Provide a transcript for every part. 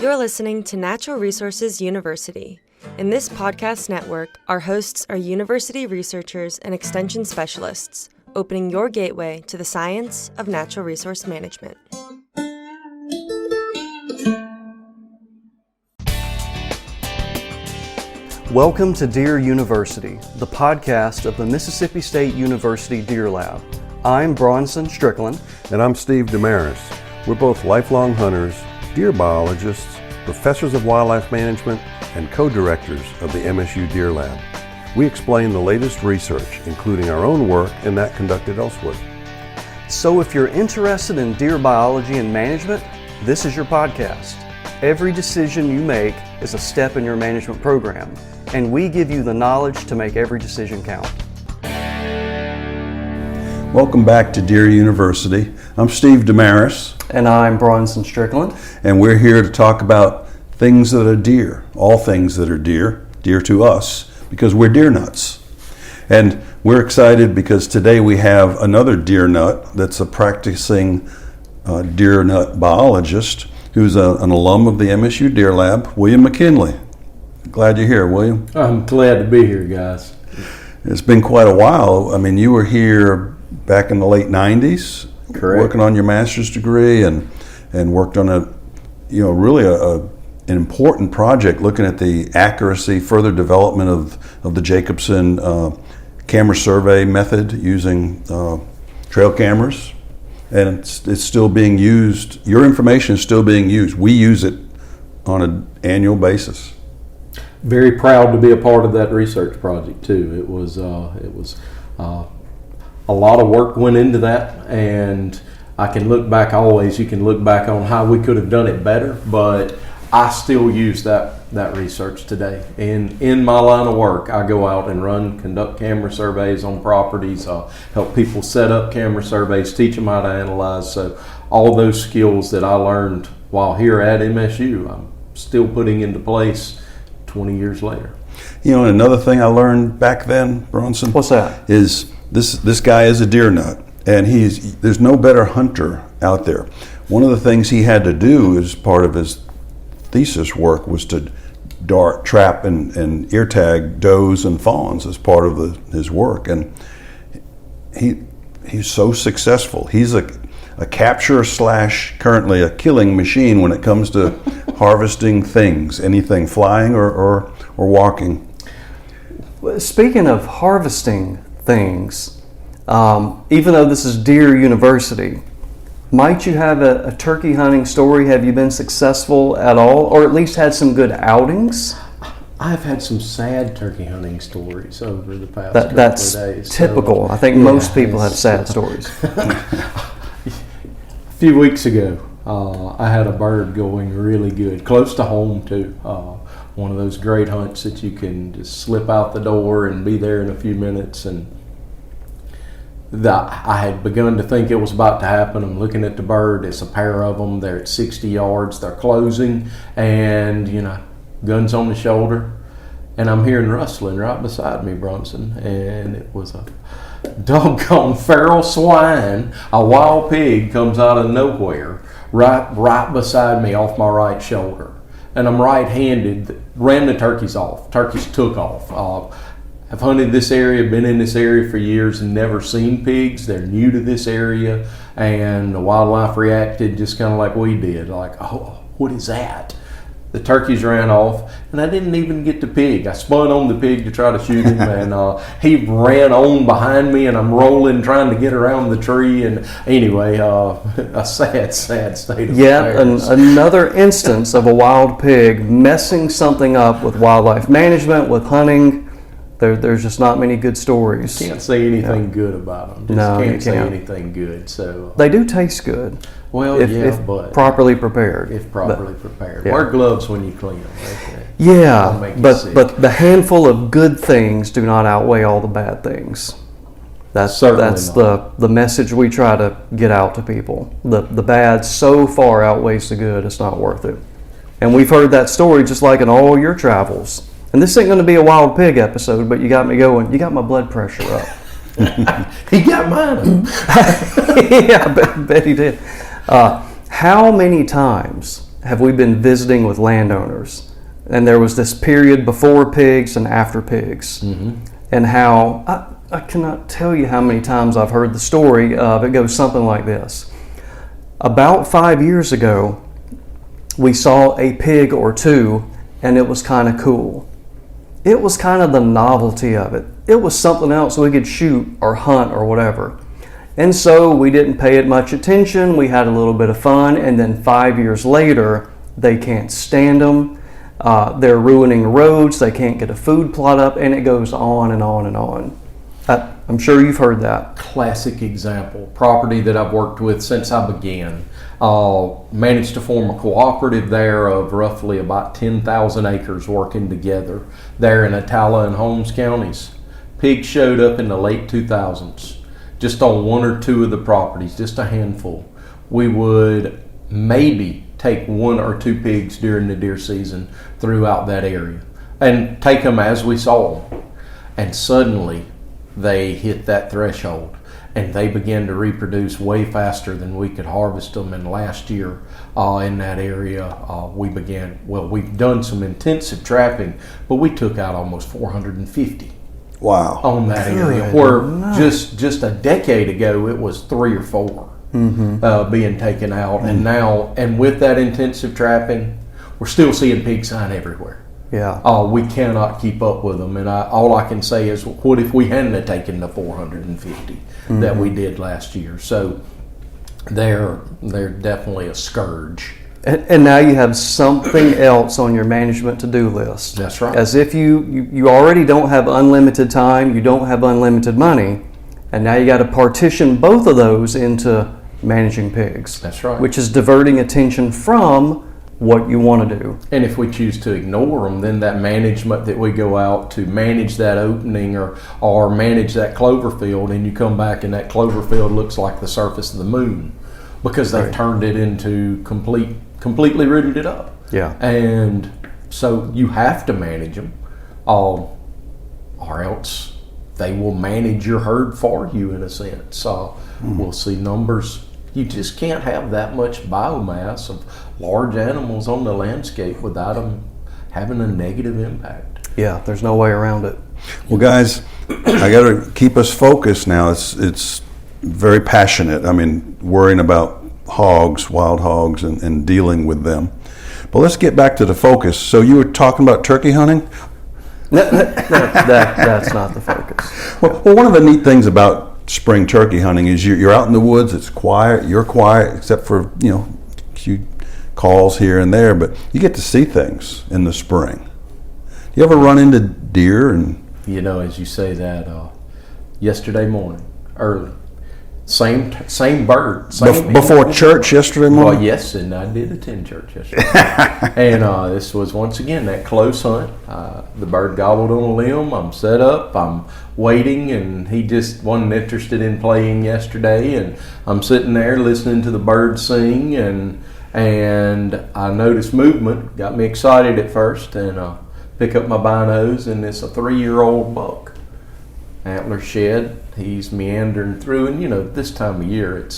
You're listening to Natural Resources University. In this podcast network, our hosts are university researchers and extension specialists, opening your gateway to the science of natural resource management. Welcome to Deer University, the podcast of the Mississippi State University Deer Lab. I'm Bronson Strickland. And I'm Steve Damaris. We're both lifelong hunters, deer biologists, professors of wildlife management, and co-directors of the MSU Deer Lab. We explain the latest research, including our own work and that conducted elsewhere. So if you're interested in deer biology and management, this is your podcast. Every decision you make is a step in your management program, and we give you the knowledge to make every decision count. Welcome back to Deer University. I'm Steve Damaris. And I'm Bronson Strickland. And we're here to talk about things that are deer, all things that are dear to us, because we're deer nuts. And we're excited because today we have another deer nut that's a practicing deer nut biologist who's an alum of the MSU Deer Lab, William McKinley. Glad you're here, William. I'm glad to be here, guys. It's been quite a while. I mean, you were here back in the late 90s, correct, working on your master's degree and worked on an important project looking at the accuracy, further development of the Jacobson camera survey method using trail cameras. And it's still being used. Your information is still being used. We use it on an annual basis. Very proud to be a part of that research project too. It was a lot of work went into that, and I can look back always. You can look back on how we could have done it better, but I still use that research today. In my line of work, I go out and conduct camera surveys on properties, help people set up camera surveys, teach them how to analyze. So all those skills that I learned while here at MSU, I'm still putting into place 20 years later. You know, another thing I learned back then, Bronson. What's that? Is this guy is a deer nut, and there's no better hunter out there. One of the things he had to do as part of his thesis work was to dart, trap, and ear tag does and fawns as part of his work, and he's so successful. He's a capture / currently a killing machine when it comes to harvesting things, anything flying or walking. Speaking of harvesting things, even though this is Deer University, might you have a turkey hunting story? Have you been successful at all, or at least had some good outings? I've had some sad turkey hunting stories over the past couple that's of days. Typical. I think most people have sad stories. A few weeks ago, I had a bird going really good, close to home too. One of those great hunts that you can just slip out the door and be there in a few minutes. And I had begun to think it was about to happen. I'm looking at the bird. It's a pair of them. They're at 60 yards. They're closing, and guns on the shoulder, and I'm hearing rustling right beside me, Bronson, and it was a doggone feral swine. A wild pig comes out of nowhere right beside me off my right shoulder. And I'm right-handed, ran the turkeys off. Turkeys took off. I've hunted this area, been in this area for years, and never seen pigs. They're new to this area, and the wildlife reacted just kind of like we did, like, oh, what is that? The turkeys ran off, and I didn't even get the pig. I spun on the pig to try to shoot him, and he ran on behind me, and I'm rolling, trying to get around the tree. And anyway, a sad state of affairs. Another instance of a wild pig messing something up with wildlife management, with hunting. There's just not many good stories. Can't say anything good about them. Can't say anything good. So they do taste good. Well, if but properly prepared. If properly prepared. Yeah. Wear gloves when you clean them. Yeah, but the handful of good things do not outweigh all the bad things. That's the message we try to get out to people. The bad so far outweighs the good, it's not worth it. And we've heard that story just like in all your travels. And this ain't going to be a wild pig episode, but you got me going. You got my blood pressure up. He got mine. Yeah, I bet he did. How many times have we been visiting with landowners. And there was this period before pigs and after pigs. And how, I cannot tell you how many times I've heard the story of, it goes something like this. About 5 years ago, we saw a pig or two, and it was kind of cool. It was kind of the novelty of it. It was something else we could shoot or hunt or whatever. And so we didn't pay it much attention. We had a little bit of fun, and then 5 years later, they can't stand them. They're ruining roads. They can't get a food plot up, and it goes on and on and on. I'm sure you've heard that. Classic example. Property that I've worked with since I began. Managed to form a cooperative there of roughly about 10,000 acres working together there in Attala and Holmes counties. Pigs showed up in the late 2000s, just on one or two of the properties, just a handful. We would maybe take one or two pigs during the deer season throughout that area and take them as we saw them. And suddenly they hit that threshold and they began to reproduce way faster than we could harvest them. And last year in that area, we've done some intensive trapping, but we took out almost 450. Wow. On that area, where just a decade ago it was 3 or 4 being taken out, and with that intensive trapping, we're still seeing pig sign everywhere. Yeah. We cannot keep up with them, and all I can say is, what if we hadn't have taken the 450 that we did last year? So they're definitely a scourge. And now you have something else on your management to-do list. That's right. As if you already don't have unlimited time, you don't have unlimited money, and now you got to partition both of those into managing pigs. That's right. Which is diverting attention from what you want to do. And if we choose to ignore them, then that management that we go out to manage that opening or manage that clover field, and you come back and that clover field looks like the surface of the moon because they've turned it into completely rooted it up. Yeah. And so you have to manage them, or else they will manage your herd for you in a sense. We'll see numbers. You just can't have that much biomass of large animals on the landscape without them having a negative impact. Yeah, there's no way around it. Well, guys, I got to keep us focused now. It's very passionate. I mean, worrying about hogs, wild hogs, and dealing with them. But let's get back to the focus. So you were talking about turkey hunting? That's not the focus. Well, one of the neat things about spring turkey hunting is you're out in the woods. It's quiet. You're quiet, except for a few calls here and there. But you get to see things in the spring. Do you ever run into deer? And as you say that, yesterday morning, early. Same bird. Before church yesterday morning? Well, yes, and I did attend church yesterday. And this was once again that close hunt. The bird gobbled on a limb. I'm set up. I'm waiting, and he just wasn't interested in playing yesterday. And I'm sitting there listening to the bird sing, and I noticed movement. Got me excited at first, and pick up my binos, and it's a 3-year-old buck. Antler shed. He's meandering through, and this time of year,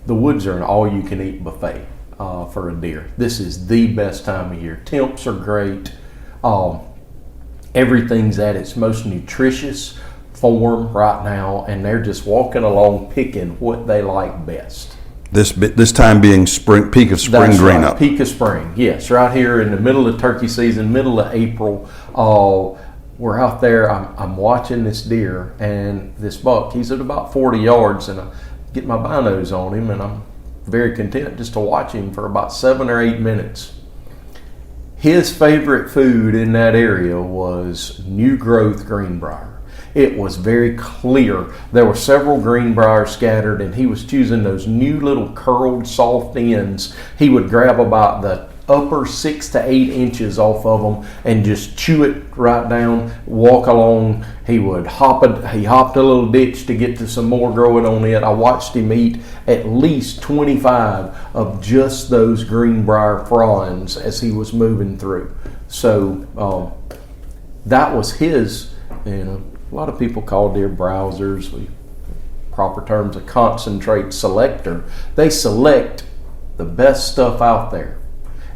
the woods are an all-you-can-eat buffet for a deer. This is the best time of year. Temps are great. Everything's at its most nutritious form right now, and they're just walking along picking what they like best. This time being spring, peak of spring. That's green right, up. Peak of spring, yes. Right here in the middle of turkey season, middle of April. We're out there, I'm watching this deer, and this buck, he's at about 40 yards, and I get my binos on him, and I'm very content just to watch him for about 7 or 8 minutes. His favorite food in that area was new growth greenbrier. It was very clear. There were several greenbriers scattered, and he was choosing those new little curled soft ends. He would grab about the upper 6 to 8 inches off of them and just chew it right down, walk along. He hopped a little ditch to get to some more growing on it. I watched him eat at least 25 of just those greenbrier fronds as he was moving through. So that was his, a lot of people call deer browsers. Proper terms, a concentrate selector. They select the best stuff out there.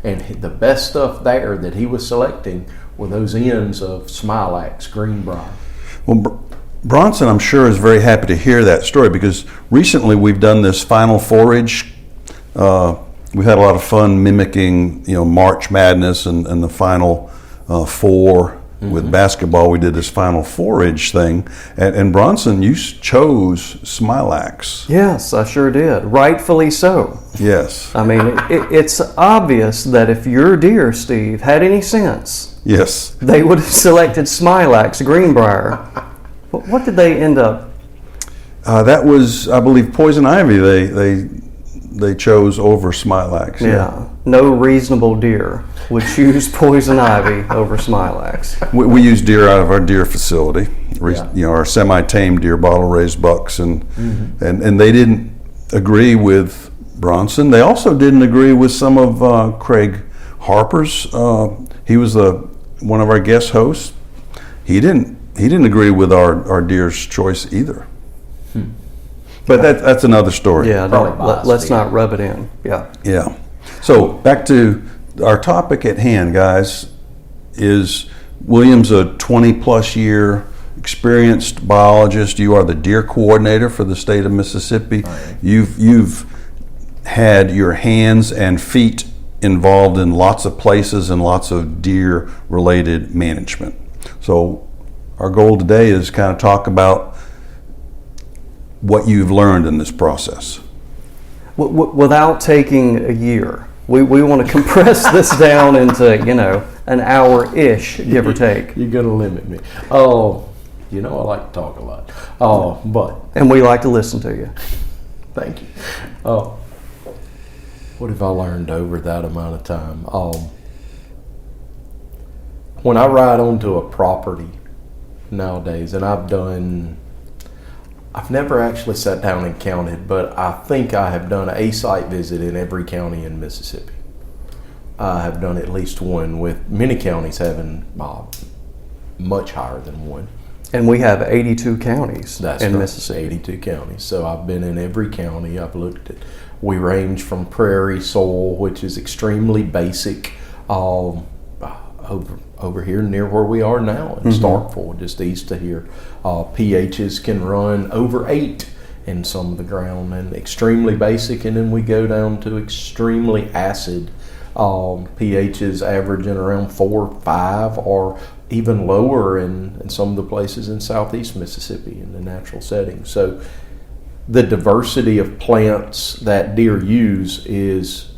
And the best stuff there that he was selecting were those ends of smilax, greenbrier. Well, Bronson, I'm sure, is very happy to hear that story, because recently we've done this final forage. We've had a lot of fun mimicking, March Madness and the Final Four. With basketball, we did this final forage thing, and Bronson, you chose smilax. Yes, I sure did. Rightfully so. Yes. I mean, it's obvious that if your deer, Steve, had any sense, Yes. they would have selected smilax, greenbrier. What did they end up? That was, I believe, poison ivy. They chose over smilax. Yeah. No reasonable deer would choose poison ivy over smilax. We use deer out of our deer facility. Our semi-tame deer, bottle-raised bucks, and they didn't agree with Bronson. They also didn't agree with some of Craig Harper's. He was one of our guest hosts. He didn't agree with our deer's choice either. But that's another story. Yeah, let's not rub it in. Yeah. Yeah. So back to our topic at hand, guys. Is William's a 20-plus year experienced biologist? You are the deer coordinator for the state of Mississippi. Right. You've had your hands and feet involved in lots of places and lots of deer-related management. So our goal today is kind of talk about what you've learned in this process. Without taking a year, we want to compress this down into an hour-ish, give or take. You're gonna limit me. Oh, I like to talk a lot. And we like to listen to you. Thank you. What have I learned over that amount of time? When I ride onto a property nowadays, and I've never actually sat down and counted, but I think I have done a site visit in every county in Mississippi. I have done at least one, with many counties having much higher than one. And we have 82 counties in Mississippi. 82 counties. So I've been in every county. I've looked at, we range from prairie soil, which is extremely basic, over here near where we are now in Starkville, just east of here. pHs can run over 8 in some of the ground, and extremely basic, and then we go down to extremely acid. pHs averaging around 4, 5, or even lower in some of the places in southeast Mississippi in the natural setting. So the diversity of plants that deer use is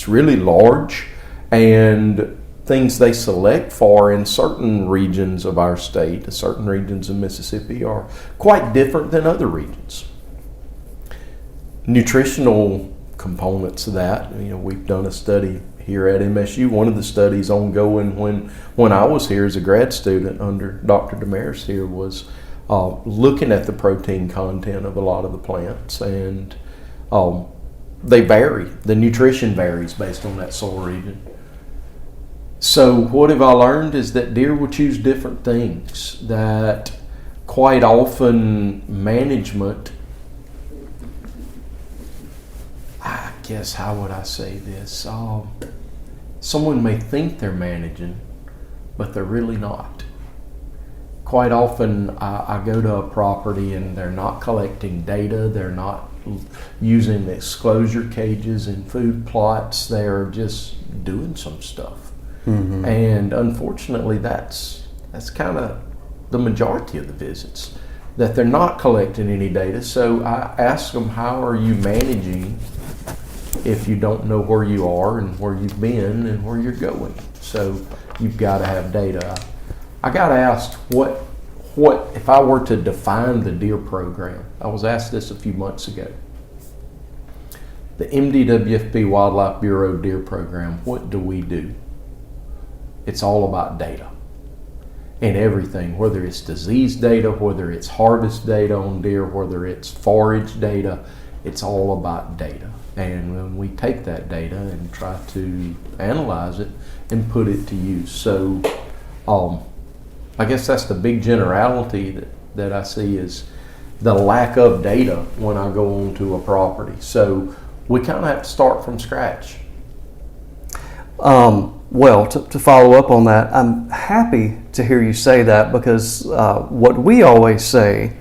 really large, and things they select for in certain regions of our state, certain regions of Mississippi, are quite different than other regions. Nutritional components of that, we've done a study here at MSU. One of the studies ongoing when I was here as a grad student under Dr. Damaris here was looking at the protein content of a lot of the plants, and they vary. The nutrition varies based on that soil region. So what have I learned is that deer will choose different things, that quite often management, I guess, how would I say this? Someone may think they're managing, but they're really not. Quite often I go to a property and they're not collecting data, they're not using exclosure cages and food plots, they're just doing some stuff. And unfortunately, that's kind of the majority of the visits, that they're not collecting any data. So I ask them, how are you managing if you don't know where you are and where you've been and where you're going? So you've got to have data. I got asked what if I were to define the deer program. I was asked this a few months ago. The MDWFB Wildlife Bureau deer program, what do we do? It's all about data and everything, whether it's disease data, whether it's harvest data on deer, whether it's forage data, it's all about data. And when we take that data and try to analyze it and put it to use. So I guess that's the big generality that I see, is the lack of data when I go onto a property. So we kind of have to start from scratch. Well, to follow up on that, I'm happy to hear you say that, because what we always say,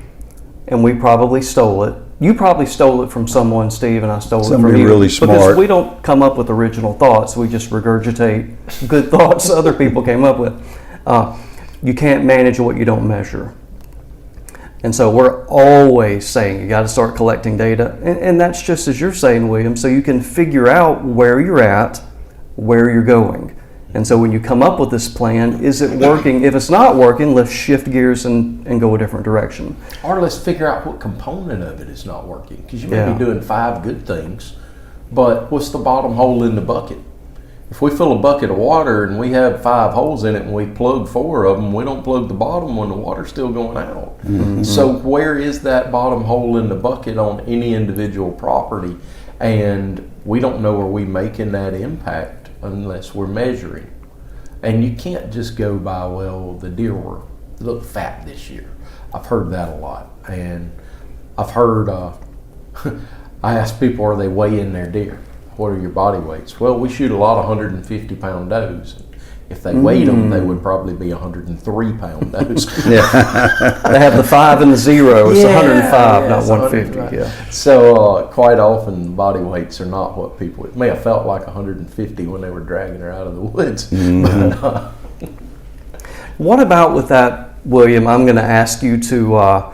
and we probably stole it. You probably stole it from someone, Steve, and I stole it from you. Really smart. Because we don't come up with original thoughts. We just regurgitate good thoughts other people came up with. You can't manage what you don't measure. And so we're always saying you got to start collecting data. And that's just as you're saying, William, so you can figure out where you're at, where you're going. And so when you come up with this plan, is it working? If it's not working, let's shift gears and go a different direction. Or let's figure out what component of it is not working. Because you may be doing 5 good things, but what's the bottom hole in the bucket? If we fill a bucket of water and we have 5 holes in it and we plug 4 of them, we don't plug the bottom one, the water's still going out. Mm-hmm. So where is that bottom hole in the bucket on any individual property? And we don't know, are we making that impact unless we're measuring? And you can't just go by, well, the deer look fat this year. I've heard that a lot. And I've heard, I ask people, are they weighing their deer? What are your body weights? Well, we shoot a lot of 150-pound does. If they weighed them, they would probably be 103-pound does. They have the 5 and the 0. It's 105, not 150. Right. Yeah. So quite often, body weights are not what people. It may have felt like 150 when they were dragging her out of the woods. Mm-hmm. But, what about with that, William? I'm going to ask you to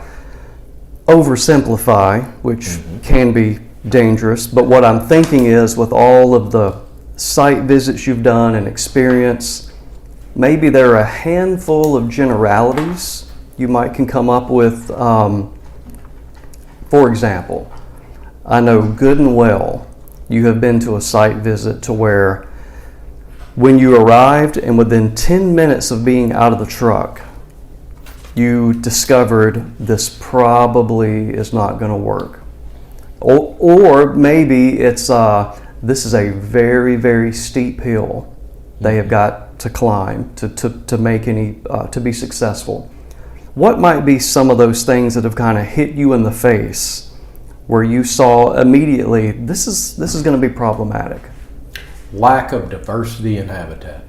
oversimplify, which can be dangerous. But what I'm thinking is, with all of the site visits you've done and experience, maybe there are a handful of generalities you can come up with. For example, I know good and well you have been to a site visit to where when you arrived and within 10 minutes of being out of the truck, you discovered this probably is not going to work. Or maybe it's this is a very, very steep hill they have got to climb to make any to be successful. What might be some of those things that have kind of hit you in the face, where you saw immediately this is going to be problematic? lack of diversity in habitat.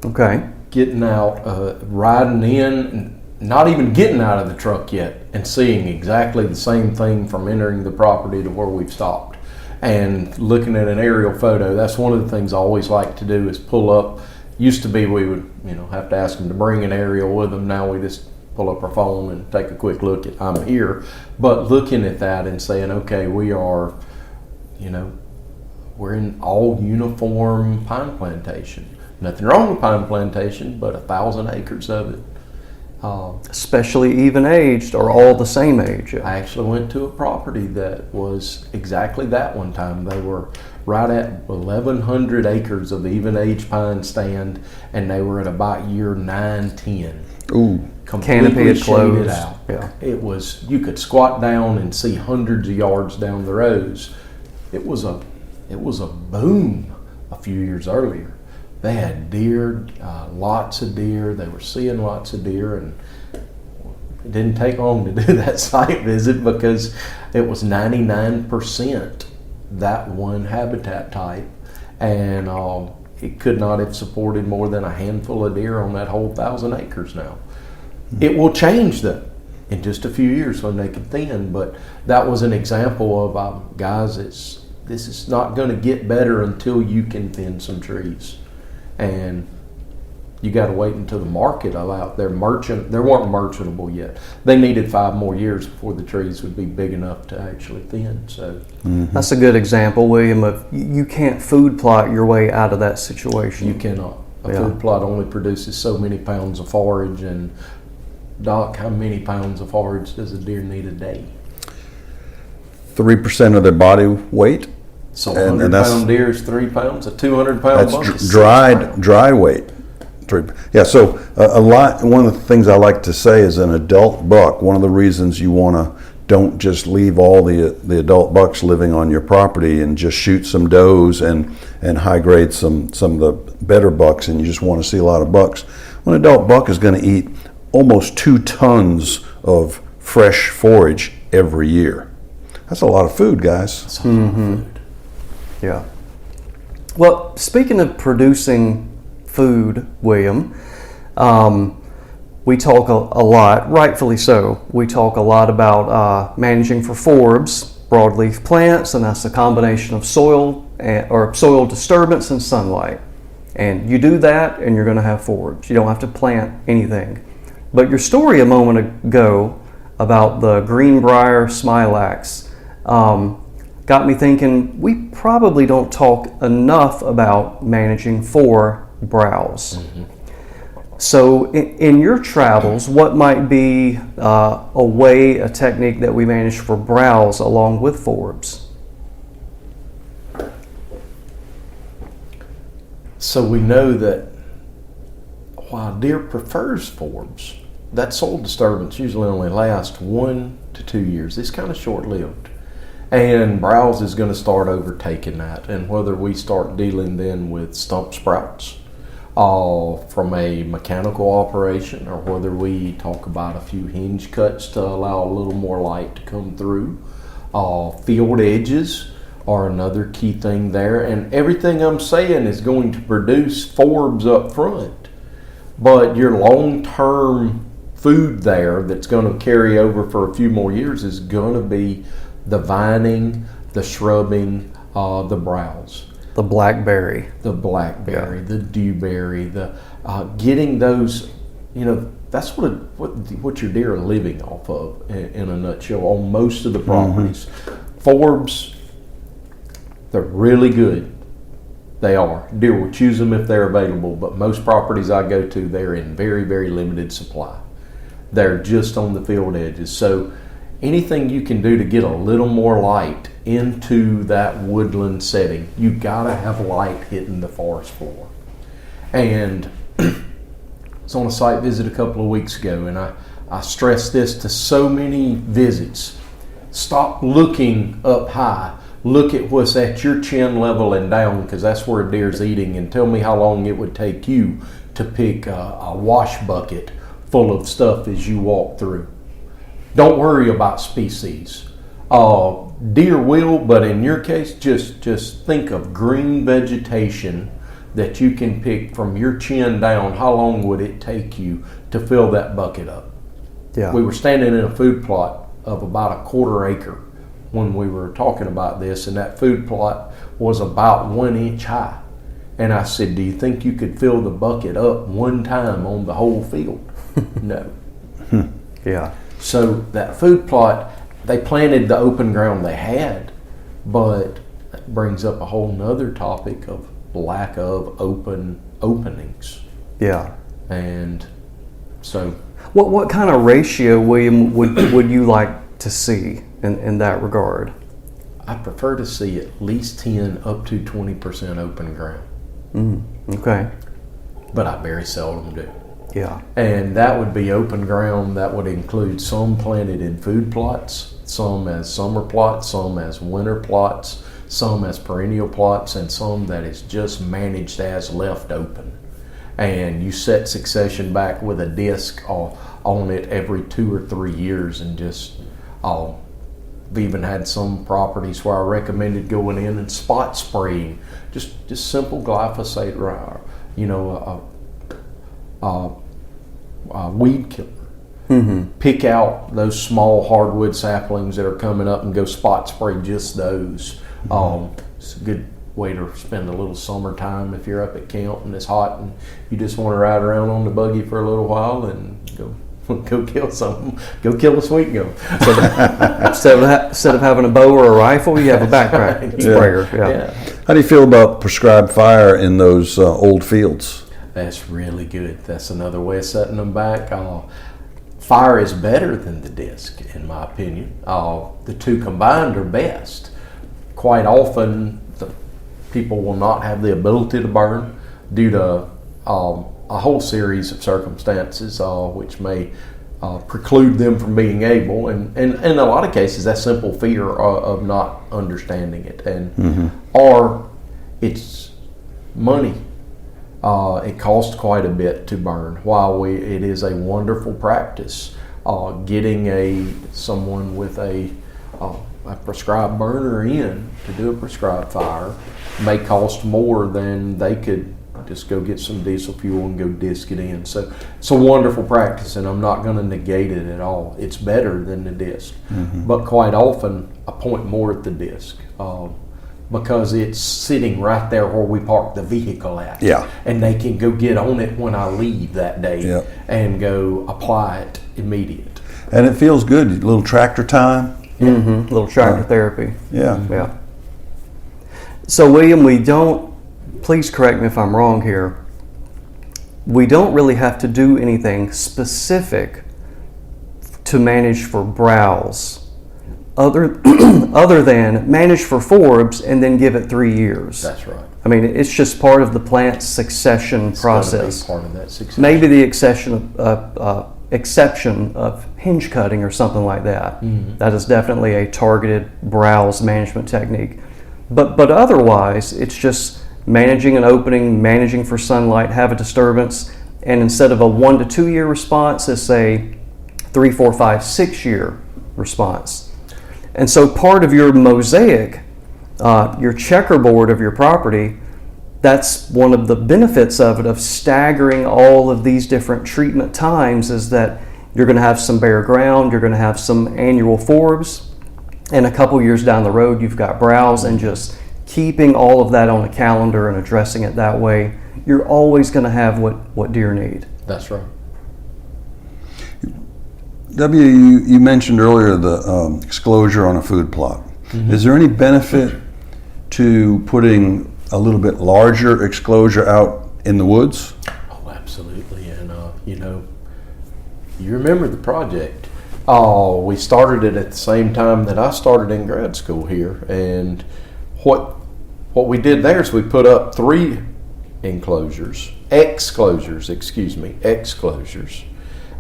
Okay. Getting out, riding in, not even getting out of the truck yet, and seeing exactly the same thing from entering the property to where we've stopped. And looking at an aerial photo, that's one of the things I always like to do, is pull up. Used to be we would, have to ask them to bring an aerial with them. Now we just pull up our phone and take a quick look at I'm here. But looking at that and saying, okay, we are, we're in all uniform pine plantation. Nothing wrong with pine plantation, but 1,000 acres of it. Especially even aged or all the same age. I actually went to a property that was exactly that one time. They were right at 1,100 acres of even aged pine stand, and they were at about year 9, 10. Ooh, completely canopy closed. Shaded out. Yeah. It was, you could squat down and see hundreds of yards down the rows. It was a boom a few years earlier. They had deer, lots of deer. They were seeing lots of deer, and it didn't take long to do that site visit because it was 99% that one habitat type, and it could not have supported more than a handful of deer on that whole 1,000 acres now. It will change though in just a few years when they can thin, but that was an example of, guys, this is not going to get better until you can thin some trees. And you got to wait until the market allowed. They weren't merchantable yet. They needed 5 more years before the trees would be big enough to actually thin. So that's a good example, William, of you can't food plot your way out of that situation. You cannot. A food plot only produces so many pounds of forage, and Doc, how many pounds of forage does a deer need a day? 3% of their body weight. So 100-pound deer is 3 pounds. A 200-pound buck That's is dry weight. Yeah. So a lot. One of the things I like to say is an adult buck. One of the reasons you don't just leave all the adult bucks living on your property and just shoot some does and high grade some of the better bucks, and you just want to see a lot of bucks. An adult buck is going to eat almost 2 tons of fresh forage every year. That's a lot of food, guys. That's a lot of food. Yeah. Well, speaking of producing food, William, we talk a lot, rightfully so, we talk a lot about managing for forbs, broadleaf plants, and that's a combination of soil disturbance and sunlight. And you do that and you're going to have forbs. You don't have to plant anything. But your story a moment ago about the greenbrier smilax got me thinking we probably don't talk enough about managing for browse. Mm-hmm. So in your travels, what might be a technique that we manage for browse along with forbs? So we know that while deer prefers forbs, that soil disturbance usually only lasts 1 to 2 years. It's kind of short-lived. And browse is going to start overtaking that. And whether we start dealing then with stump sprouts from a mechanical operation, or whether we talk about a few hinge cuts to allow a little more light to come through, field edges are another key thing there. And everything I'm saying is going to produce forbs up front. But your long-term food there that's going to carry over for a few more years is going to be the vining, the shrubbing, the browse. The blackberry. The dewberry, the getting those, that's what your deer are living off of in a nutshell on most of the properties. Mm-hmm. Forbs, they're really good. They are. Deer will choose them if they're available, but most properties I go to, they're in very, very limited supply. They're just on the field edges. So anything you can do to get a little more light into that woodland setting, you gotta have light hitting the forest floor. And I was on a site visit a couple of weeks ago, and I stressed this to so many visits. Stop looking up high. Look at what's at your chin level and down, because that's where a deer's eating, and tell me how long it would take you to pick a wash bucket full of stuff as you walk through. Don't worry about species. Deer will, but in your case, just think of green vegetation that you can pick from your chin down. How long would it take you to fill that bucket up? Yeah. We were standing in a food plot of about a 1/4 acre when we were talking about this, and that food plot was about 1 inch high. And I said, do you think you could fill the bucket up one time on the whole field? No. Yeah. So that food plot, they planted the open ground they had, but that brings up a whole nother topic of lack of openings. Yeah. And so, what kind of ratio, William, would you like to see in that regard? I prefer to see at least 10 up to 20% open ground. Okay. But I very seldom do. Yeah. And that would be open ground. That would include some planted in food plots, some as summer plots, some as winter plots, some as perennial plots, and some that is just managed as left open. And you set succession back with a disc on it every 2 or 3 years, and just I've even had some properties where I recommended going in and spot spraying, just simple glyphosate, weed killer. Mm-hmm. Pick out those small hardwood saplings that are coming up and go spot spray just those. Mm-hmm. It's a good way to spend a little summertime if you're up at camp and it's hot and you just want to ride around on the buggy for a little while and go kill something. Go kill a sweet gum. Instead of having a bow or a rifle, you have a backpack sprayer. Yeah. How do you feel about prescribed fire in those old fields? That's really good. That's another way of setting them back. Fire is better than the disc, in my opinion. The two combined are best. Quite often, the people will not have the ability to burn due to a whole series of circumstances which may preclude them from being able, and in a lot of cases that's simple fear of not understanding it, and or it's money. It costs quite a bit to burn. While it is a wonderful practice, getting someone with a a prescribed burner in to do a prescribed fire may cost more than they could just go get some diesel fuel and go disc it in. So it's a wonderful practice, and I'm not going to negate it at all. It's better than the disc, but quite often I point more at the disc because it's sitting right there where we park the vehicle at. Yeah. And they can go get on it when I leave that day Yep. and go apply it immediate. And it feels good. A little tractor time. Little tractor therapy. Yeah. Yeah. So, William, we don't, please correct me if I'm wrong here, we don't really have to do anything specific to manage for browse other than manage for forbs and then give it 3 years. That's right. I mean, it's just part of the plant succession It's gotta be process. part of that success. Maybe the exception of hinge cutting or something like that. That is definitely a targeted browse management technique. But otherwise, it's just managing an opening, managing for sunlight, have a disturbance, and instead of a 1 to 2 year response, it's a 3, 4, 5, 6 year response. And so part of your mosaic, your checkerboard of your property, that's one of the benefits of it, of staggering all of these different treatment times, is that you're going to have some bare ground, you're going to have some annual forbs, and a couple years down the road you've got browse, and just keeping all of that on a calendar and addressing it that way, you're always going to have what deer need. That's right. W, you mentioned earlier the exclosure on a food plot. Is there any benefit to putting a little bit larger exclosure out in the woods? Oh, absolutely. And, you remember the project. We started it at the same time that I started in grad school here. And what we did there is we put up 3 exclosures.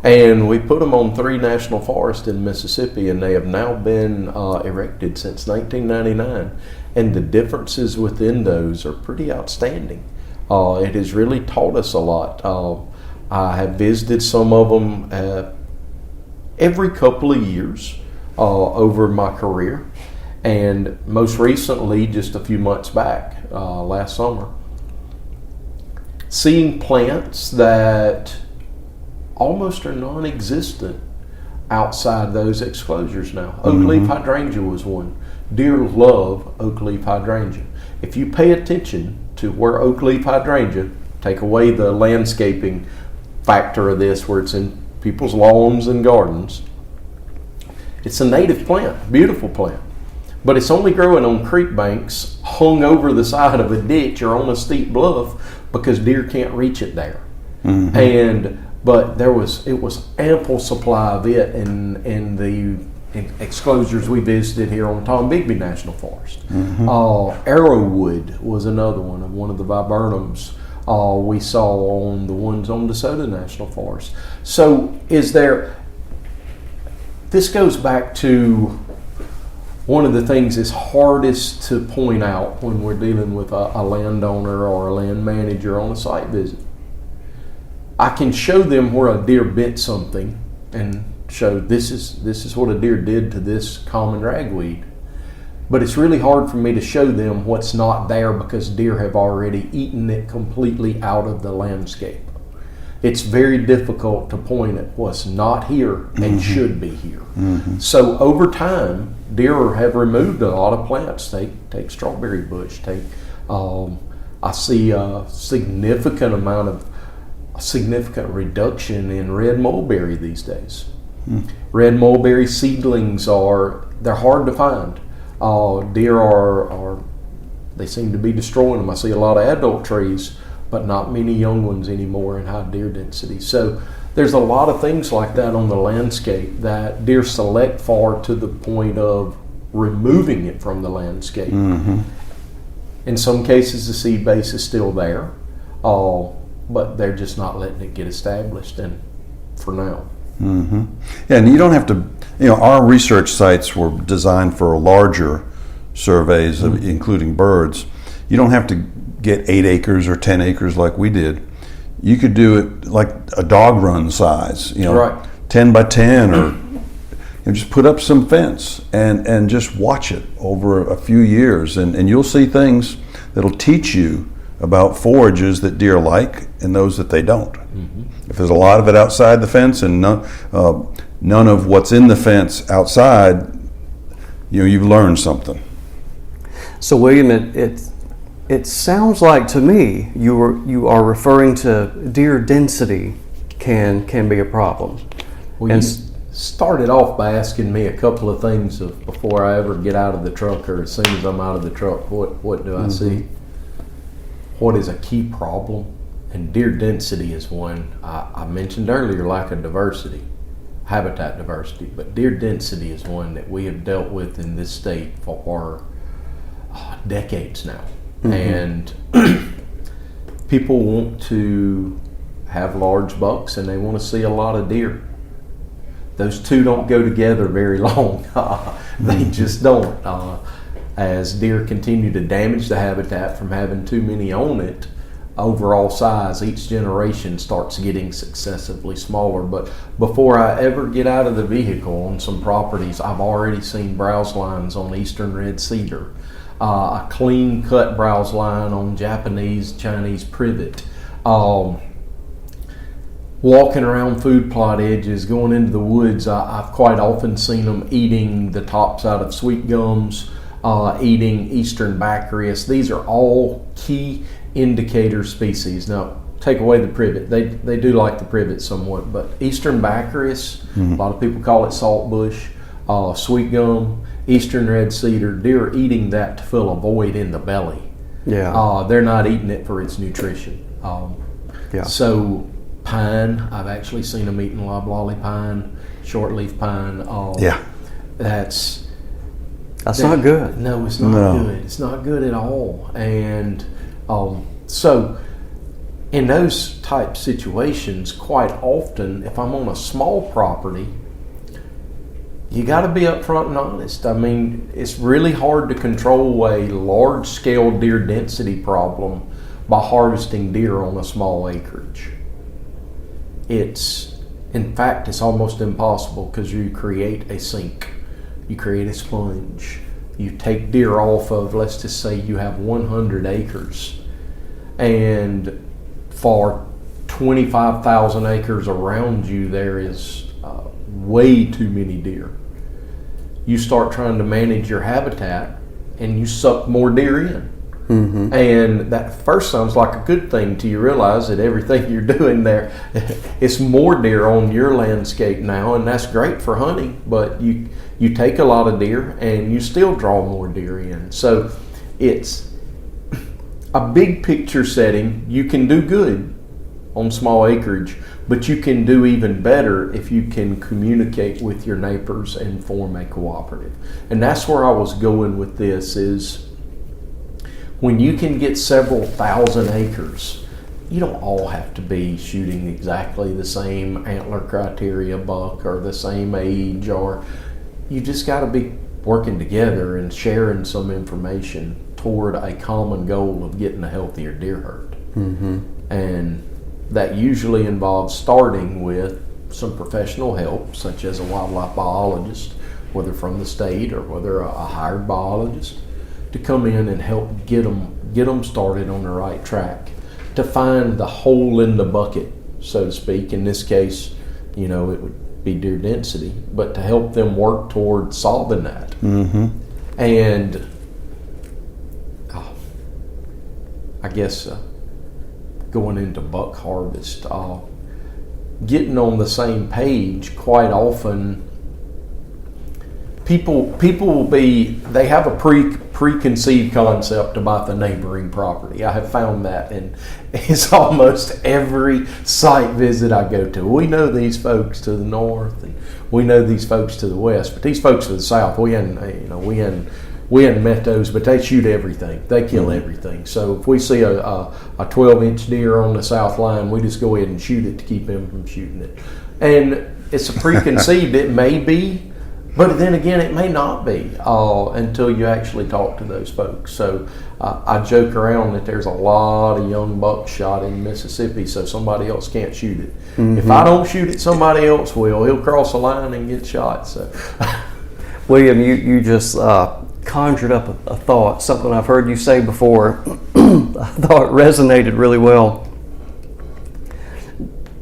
And we put them on 3 national forests in Mississippi, and they have now been erected since 1999. And the differences within those are pretty outstanding. It has really taught us a lot. I have visited some of them every couple of years over my career. And most recently, just a few months back, last summer, seeing plants that almost are non-existent outside those exclosures now. Oak leaf hydrangea was one. Deer love oak leaf hydrangea. If you pay attention to where oak leaf hydrangea, take away the landscaping factor of this, where it's in people's lawns and gardens, it's a native plant, beautiful plant. But it's only growing on creek banks, hung over the side of a ditch or on a steep bluff, because deer can't reach it there. But it was ample supply of it in the exclosures we visited here on Tom Bigby National Forest. Arrowwood was another one of the viburnums we saw on the ones on DeSoto National Forest. So this goes back to one of the things that's hardest to point out when we're dealing with a landowner or a land manager on a site visit. I can show them where a deer bit something and show this is what a deer did to this common ragweed. But it's really hard for me to show them what's not there, because deer have already eaten it completely out of the landscape. It's very difficult to point at what's not here and should be here. So over time, deer have removed a lot of plants. Take strawberry bush. I see a significant reduction in red mulberry these days. Red mulberry seedlings they're hard to find. Deer they seem to be destroying them. I see a lot of adult trees, but not many young ones anymore in high deer density. So there's a lot of things like that on the landscape that deer select for, to the point of removing it from the landscape. In some cases, the seed base is still there, but they're just not letting it get established, and for now. Yeah, and you don't have to, our research sites were designed for larger surveys, including birds. You don't have to get 8 acres or 10 acres like we did. You could do it like a dog run size, Right. 10 by 10 or just put up some fence and just watch it over a few years, and you'll see things that'll teach you about forages that deer like and those that they don't. If there's a lot of it outside the fence and none of what's in the fence outside, you've learned something. So William, it sounds like to me you are referring to deer density can be a problem. Well, you started off by asking me a couple of things before I ever get out of the truck, or as soon as I'm out of the truck, what do I see? What is a key problem? And deer density is one. I mentioned earlier lack of diversity, habitat diversity, but deer density is one that we have dealt with in this state for decades now. And people want to have large bucks and they want to see a lot of deer. Those two don't go together very long. They just don't. As deer continue to damage the habitat from having too many on it, overall size each generation starts getting successively smaller. But before I ever get out of the vehicle on some properties, I've already seen browse lines on eastern red cedar, a clean cut browse line on Japanese Chinese privet, walking around food plot edges, going into the woods. I've quite often seen them eating the tops out of sweet gums, eating eastern bactrius. These are all key indicator species. Now, take away the privet. They do like the privet somewhat, but eastern bactrius, a lot of people call it saltbush, sweet gum, eastern red cedar. Deer are eating that to fill a void in the belly. Yeah. They're not eating it for its nutrition. Yeah. So pine, I've actually seen them eating loblolly pine, shortleaf pine. That's not good. No, it's not good. It's not good at all. And so in those type situations, quite often, if I'm on a small property, you got to be upfront and honest. I mean, it's really hard to control a large-scale deer density problem by harvesting deer on a small acreage. In fact, it's almost impossible because you create a sink, you create a sponge, you take deer off of, let's just say you have 100 acres, and for 25,000 acres around you, there is way too many deer. You start trying to manage your habitat and you suck more deer in. And that first sounds like a good thing till you realize that everything you're doing there, it's more deer on your landscape now, and that's great for hunting, but you take a lot of deer and you still draw more deer in. So it's a big picture setting. You can do good on small acreage, but you can do even better if you can communicate with your neighbors and form a cooperative. And that's where I was going with this, is when you can get several thousand acres, you don't all have to be shooting exactly the same antler criteria buck or the same age, or you just got to be working together and sharing some information toward a common goal of getting a healthier deer herd. And that usually involves starting with some professional help, such as a wildlife biologist, whether from the state or whether a hired biologist, to come in and help get them started on the right track, to find the hole in the bucket, so to speak. In this case, it would be deer density, but to help them work toward solving that. And I guess going into buck harvest, getting on the same page, quite often people will they have a preconceived concept about the neighboring property. I have found that, and it's almost every site visit I go to. We know these folks to the north, and we know these folks to the west, but these folks to the south, we hadn't met those, but they shoot everything. They kill everything. So if we see a 12-inch deer on the south line, we just go ahead and shoot it to keep him from shooting it. And it's a preconceived. It may be But then again, it may not be until you actually talk to those folks. So I joke around that there's a lot of young bucks shot in Mississippi, so somebody else can't shoot it. If I don't shoot it, somebody else will. He'll cross the line and get shot. So, William, you just conjured up a thought, something I've heard you say before. I thought it resonated really well.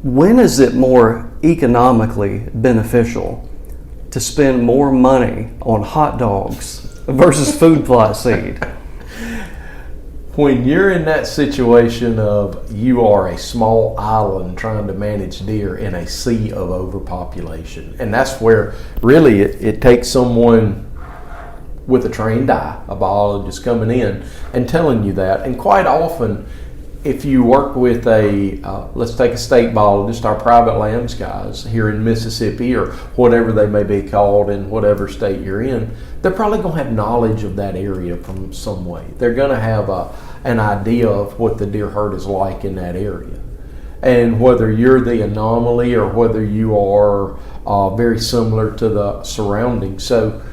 When is it more economically beneficial to spend more money on hot dogs versus food plot seed? When you're in that situation of you are a small island trying to manage deer in a sea of overpopulation, and that's where really it takes someone with a trained eye, a biologist coming in and telling you that. And quite often, if you work with let's take a state biologist, our private lands guys here in Mississippi or whatever they may be called in whatever state you're in, they're probably going to have knowledge of that area from some way. They're going to have an idea of what the deer herd is like in that area. And whether you're the anomaly or whether you are very similar to the surroundings. So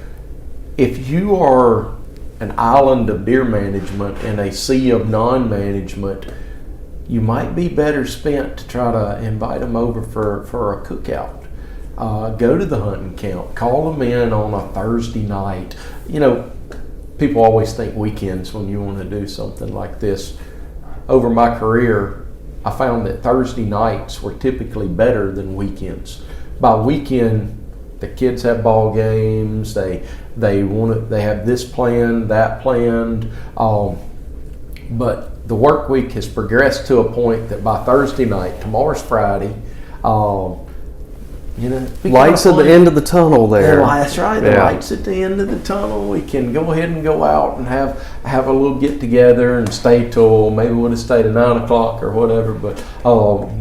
if you are an island of deer management and a sea of non-management, you might be better spent to try to invite them over for a cookout. Go to the hunting camp, call them in on a Thursday night. You know, people always think weekends when you want to do something like this. Over my career, I found that Thursday nights were typically better than weekends. By weekend, the kids have ball games. They have this planned, that planned. But the work week has progressed to a point that by Thursday night, tomorrow's Friday, lights at the end of the tunnel there. That's right. The lights at the end of the tunnel. We can go ahead and go out and have a little get together and stay till maybe we would have stayed at 9 o'clock or whatever, but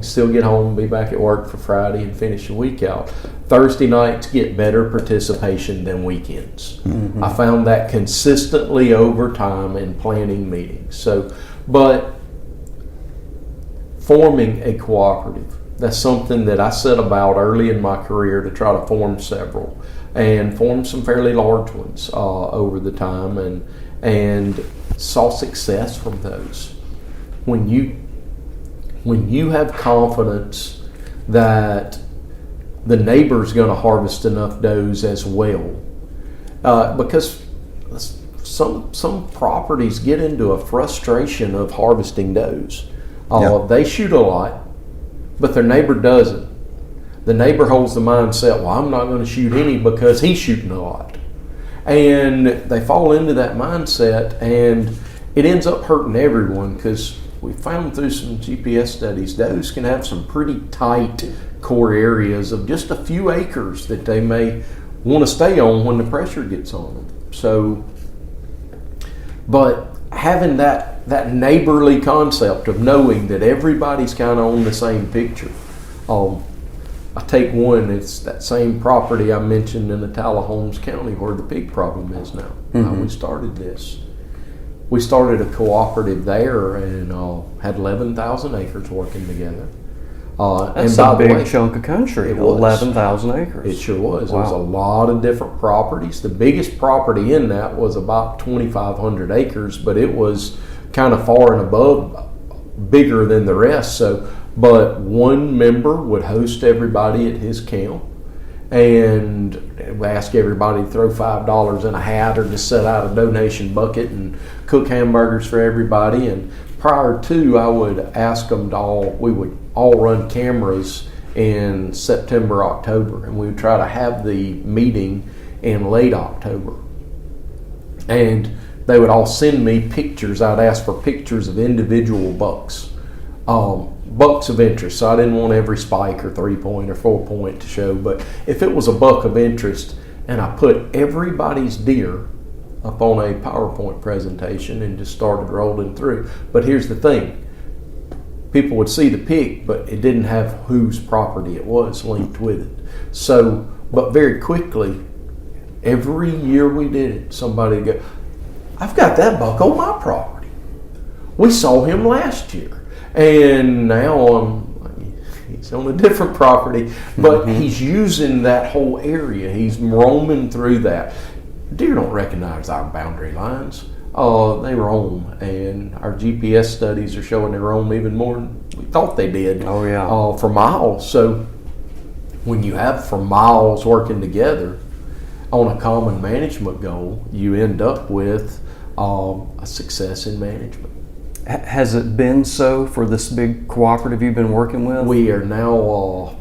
still get home and be back at work for Friday and finish the week out. Thursday nights get better participation than weekends. Mm-hmm. I found that consistently over time in planning meetings. So, but forming a cooperative, that's something that I set about early in my career to try to form several, and form some fairly large ones over the time, and saw success from those. When you have confidence that the neighbor's going to harvest enough does as well, because some properties get into a frustration of harvesting does. They shoot a lot, but their neighbor doesn't. The neighbor holds the mindset, well, I'm not going to shoot any because he's shooting a lot. And they fall into that mindset, and it ends up hurting everyone, because we found through some GPS studies, does can have some pretty tight core areas of just a few acres that they may want to stay on when the pressure gets on them. So, but having that neighborly concept of knowing that everybody's kind of on the same picture. I take one, it's that same property I mentioned in the Tallahassee County where the pig problem is now. Mm-hmm. We started this. We started a cooperative there and had 11,000 acres working together. That's a big chunk of country, 11,000 acres. It sure was. Wow. It was a lot of different properties. The biggest property in that was about 2,500 acres, but it was kind of far and above bigger than the rest. So, but one member would host everybody at his camp and ask everybody to throw $5 in a hat or just set out a donation bucket and cook hamburgers for everybody. And prior to, I would ask them we would all run cameras in September, October, and we would try to have the meeting in late October. And they would all send me pictures. I'd ask for pictures of individual bucks, bucks of interest. So I didn't want every spike or 3-point or 4-point to show, but if it was a buck of interest, and I put everybody's deer up on a PowerPoint presentation and just started rolling through. But here's the thing. People would see the pic, but it didn't have whose property it was linked with it. So, but very quickly, every year we did it, somebody would go, I've got that buck on my property. We saw him last year. And now He's on a different property, but he's using that whole area. He's roaming through that. Deer don't recognize our boundary lines. They roam, and our GPS studies are showing they roam even more than we thought they did. Oh, yeah. For miles. So when you have for miles working together on a common management goal, you end up with a success in management. Has it been so for this big cooperative you've been working with? We are now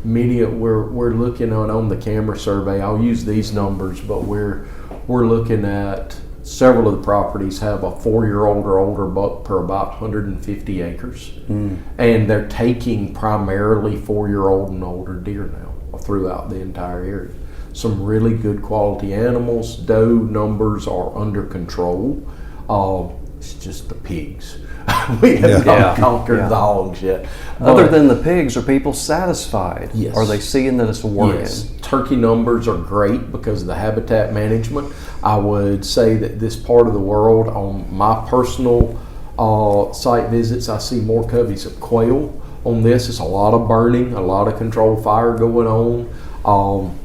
we're looking on the camera survey. I'll use these numbers, but we're looking at several of the properties have a 4-year-old or older buck per about 150 acres. And they're taking primarily 4-year-old and older deer now throughout the entire area. Some really good quality animals. Doe numbers are under control. It's just the pigs. We have not conquered the hogs yet. Other than the pigs, are people satisfied? Yes. Are they seeing that it's working? Yes. Turkey numbers are great because of the habitat management. I would say that this part of the world, on my personal site visits, I see more coveys of quail on this. It's a lot of burning, a lot of controlled fire going on.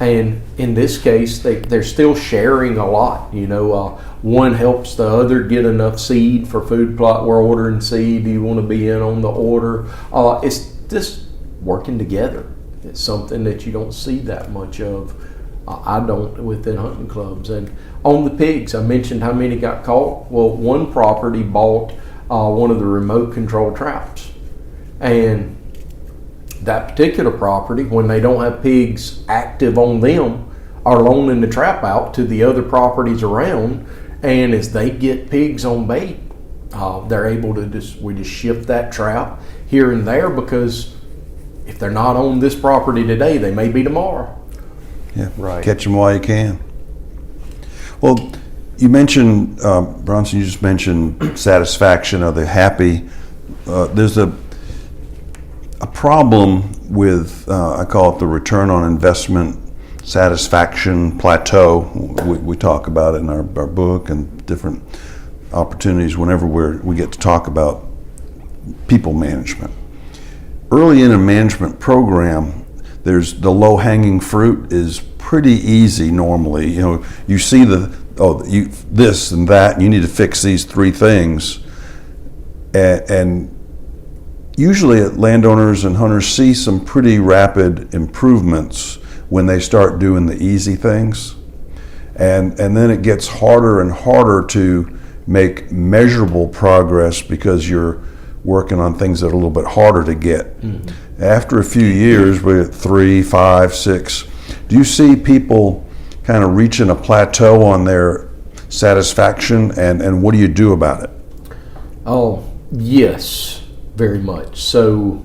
And in this case, they're still sharing a lot. One helps the other get enough seed for food plot. We're ordering seed. Do you want to be in on the order? It's just working together. It's something that you don't see that much of. I don't within hunting clubs. And on the pigs, I mentioned how many got caught. Well, one property bought one of the remote control traps. And that particular property, when they don't have pigs active on them, are loaning the trap out to the other properties around. And as they get pigs on bait, they're able to we just shift that trap here and there, because if they're not on this property today, they may be tomorrow. Yeah, right. Catch them while you can. Well, you mentioned, Bronson, you just mentioned satisfaction. Are they happy? There's a problem with, I call it the return on investment satisfaction plateau. We talk about it in our book and different opportunities whenever we get to talk about people management. Early in a management program, there's the low-hanging fruit is pretty easy normally. You see this and that, and you need to fix these 3 things, and usually landowners and hunters see some pretty rapid improvements when they start doing the easy things, and then it gets harder and harder to make measurable progress because you're working on things that are a little bit harder to get. After a few years, we're at 3, 5, 6. Do you see people kind of reaching a plateau on their satisfaction, and what do you do about it? Oh, yes, very much. So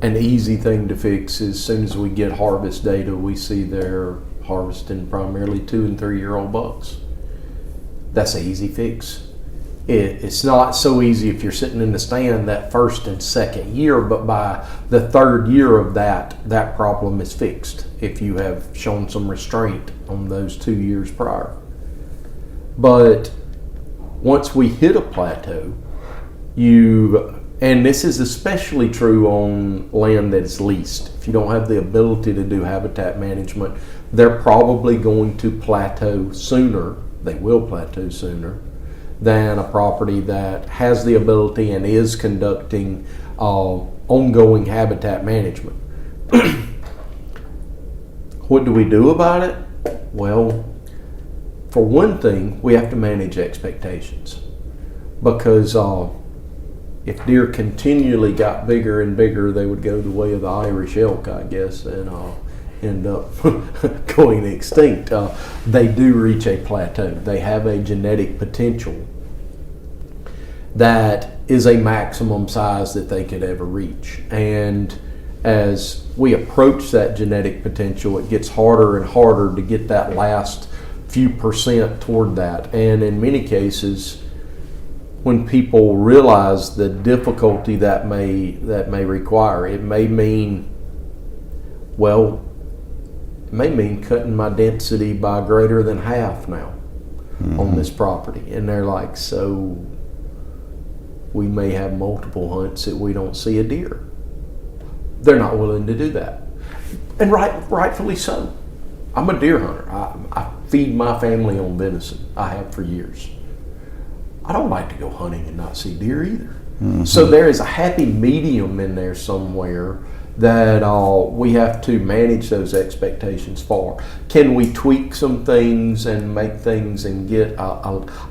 an easy thing to fix is as soon as we get harvest data, we see they're harvesting primarily 2 and 3-year-old bucks. That's an easy fix. It's not so easy if you're sitting in the stand that first and second year, but by the 3rd year of that problem is fixed if you have shown some restraint on those 2 years prior. But once we hit a plateau, and this is especially true on land that is leased. If you don't have the ability to do habitat management, they're probably going to plateau sooner. They will plateau sooner than a property that has the ability and is conducting ongoing habitat management. What do we do about it? Well, for one thing, we have to manage expectations, because if deer continually got bigger and bigger, they would go the way of the Irish elk, I guess, and end up going extinct. They do reach a plateau. They have a genetic potential that is a maximum size that they could ever reach. And as we approach that genetic potential, it gets harder and harder to get that last few percent toward that. And in many cases, when people realize the difficulty that may require, it may mean cutting my density by greater than half now on this property. And they're like, so we may have multiple hunts that we don't see a deer. they're not willing to do that. And rightfully so. I'm a deer hunter. I feed my family on venison. I have for years. I don't like to go hunting and not see deer either. Mm-hmm. So there is a happy medium in there somewhere that we have to manage those expectations for. Can we tweak some things and make things and get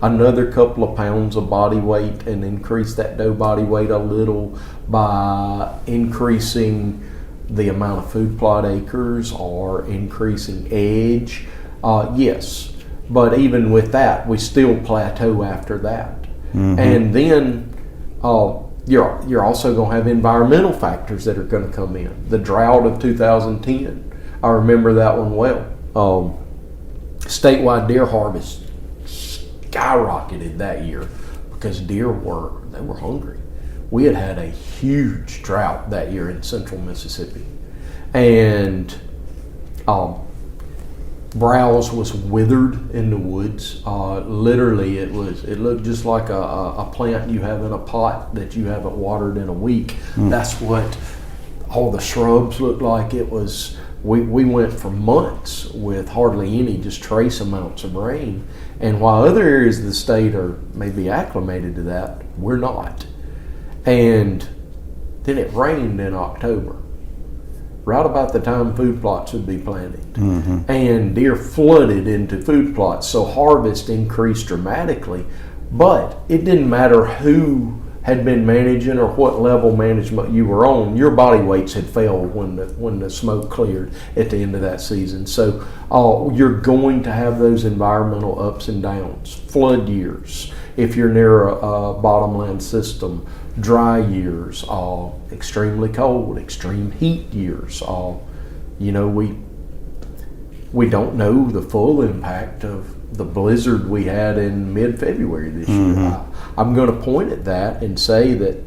another couple of pounds of body weight and increase that doe body weight a little by increasing the amount of food plot acres or increasing edge? Yes, but even with that, we still plateau after that. Mm-hmm. And then you're also going to have environmental factors that are going to come in. The drought of 2010, I remember that one well. Statewide deer harvest skyrocketed that year because deer were hungry. We had a huge drought that year in central Mississippi, and browse was withered in the woods. Literally, it looked just like a plant you have in a pot that you haven't watered in a week. That's what all the shrubs looked like. It was. We went for months with hardly any, just trace amounts of rain. And while other areas of the state are maybe acclimated to that, we're not. And then it rained in October, right about the time food plots would be planted. Mm-hmm. And deer flooded into food plots, so harvest increased dramatically. But it didn't matter who had been managing or what level management you were on, your body weights had failed when the smoke cleared at the end of that season. So you're going to have those environmental ups and downs. Flood years, if you're near a bottomland system, dry years, extremely cold, extreme heat years. We don't know the full impact of the blizzard we had in mid-February this year. I'm going to point at that and say that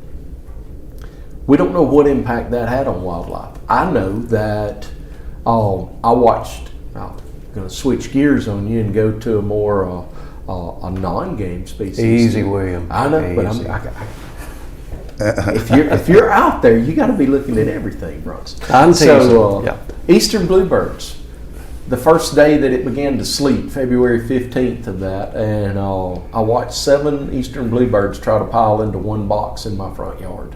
we don't know what impact that had on wildlife. I know that I watched, I'm going to switch gears on you and go to a more a non-game species. Easy, William. I know, Easy. But if you're out there, you got to be looking at everything, Bronx. Eastern bluebirds. The first day that it began to sleep, February 15th of that, and I watched 7 eastern bluebirds try to pile into one box in my front yard.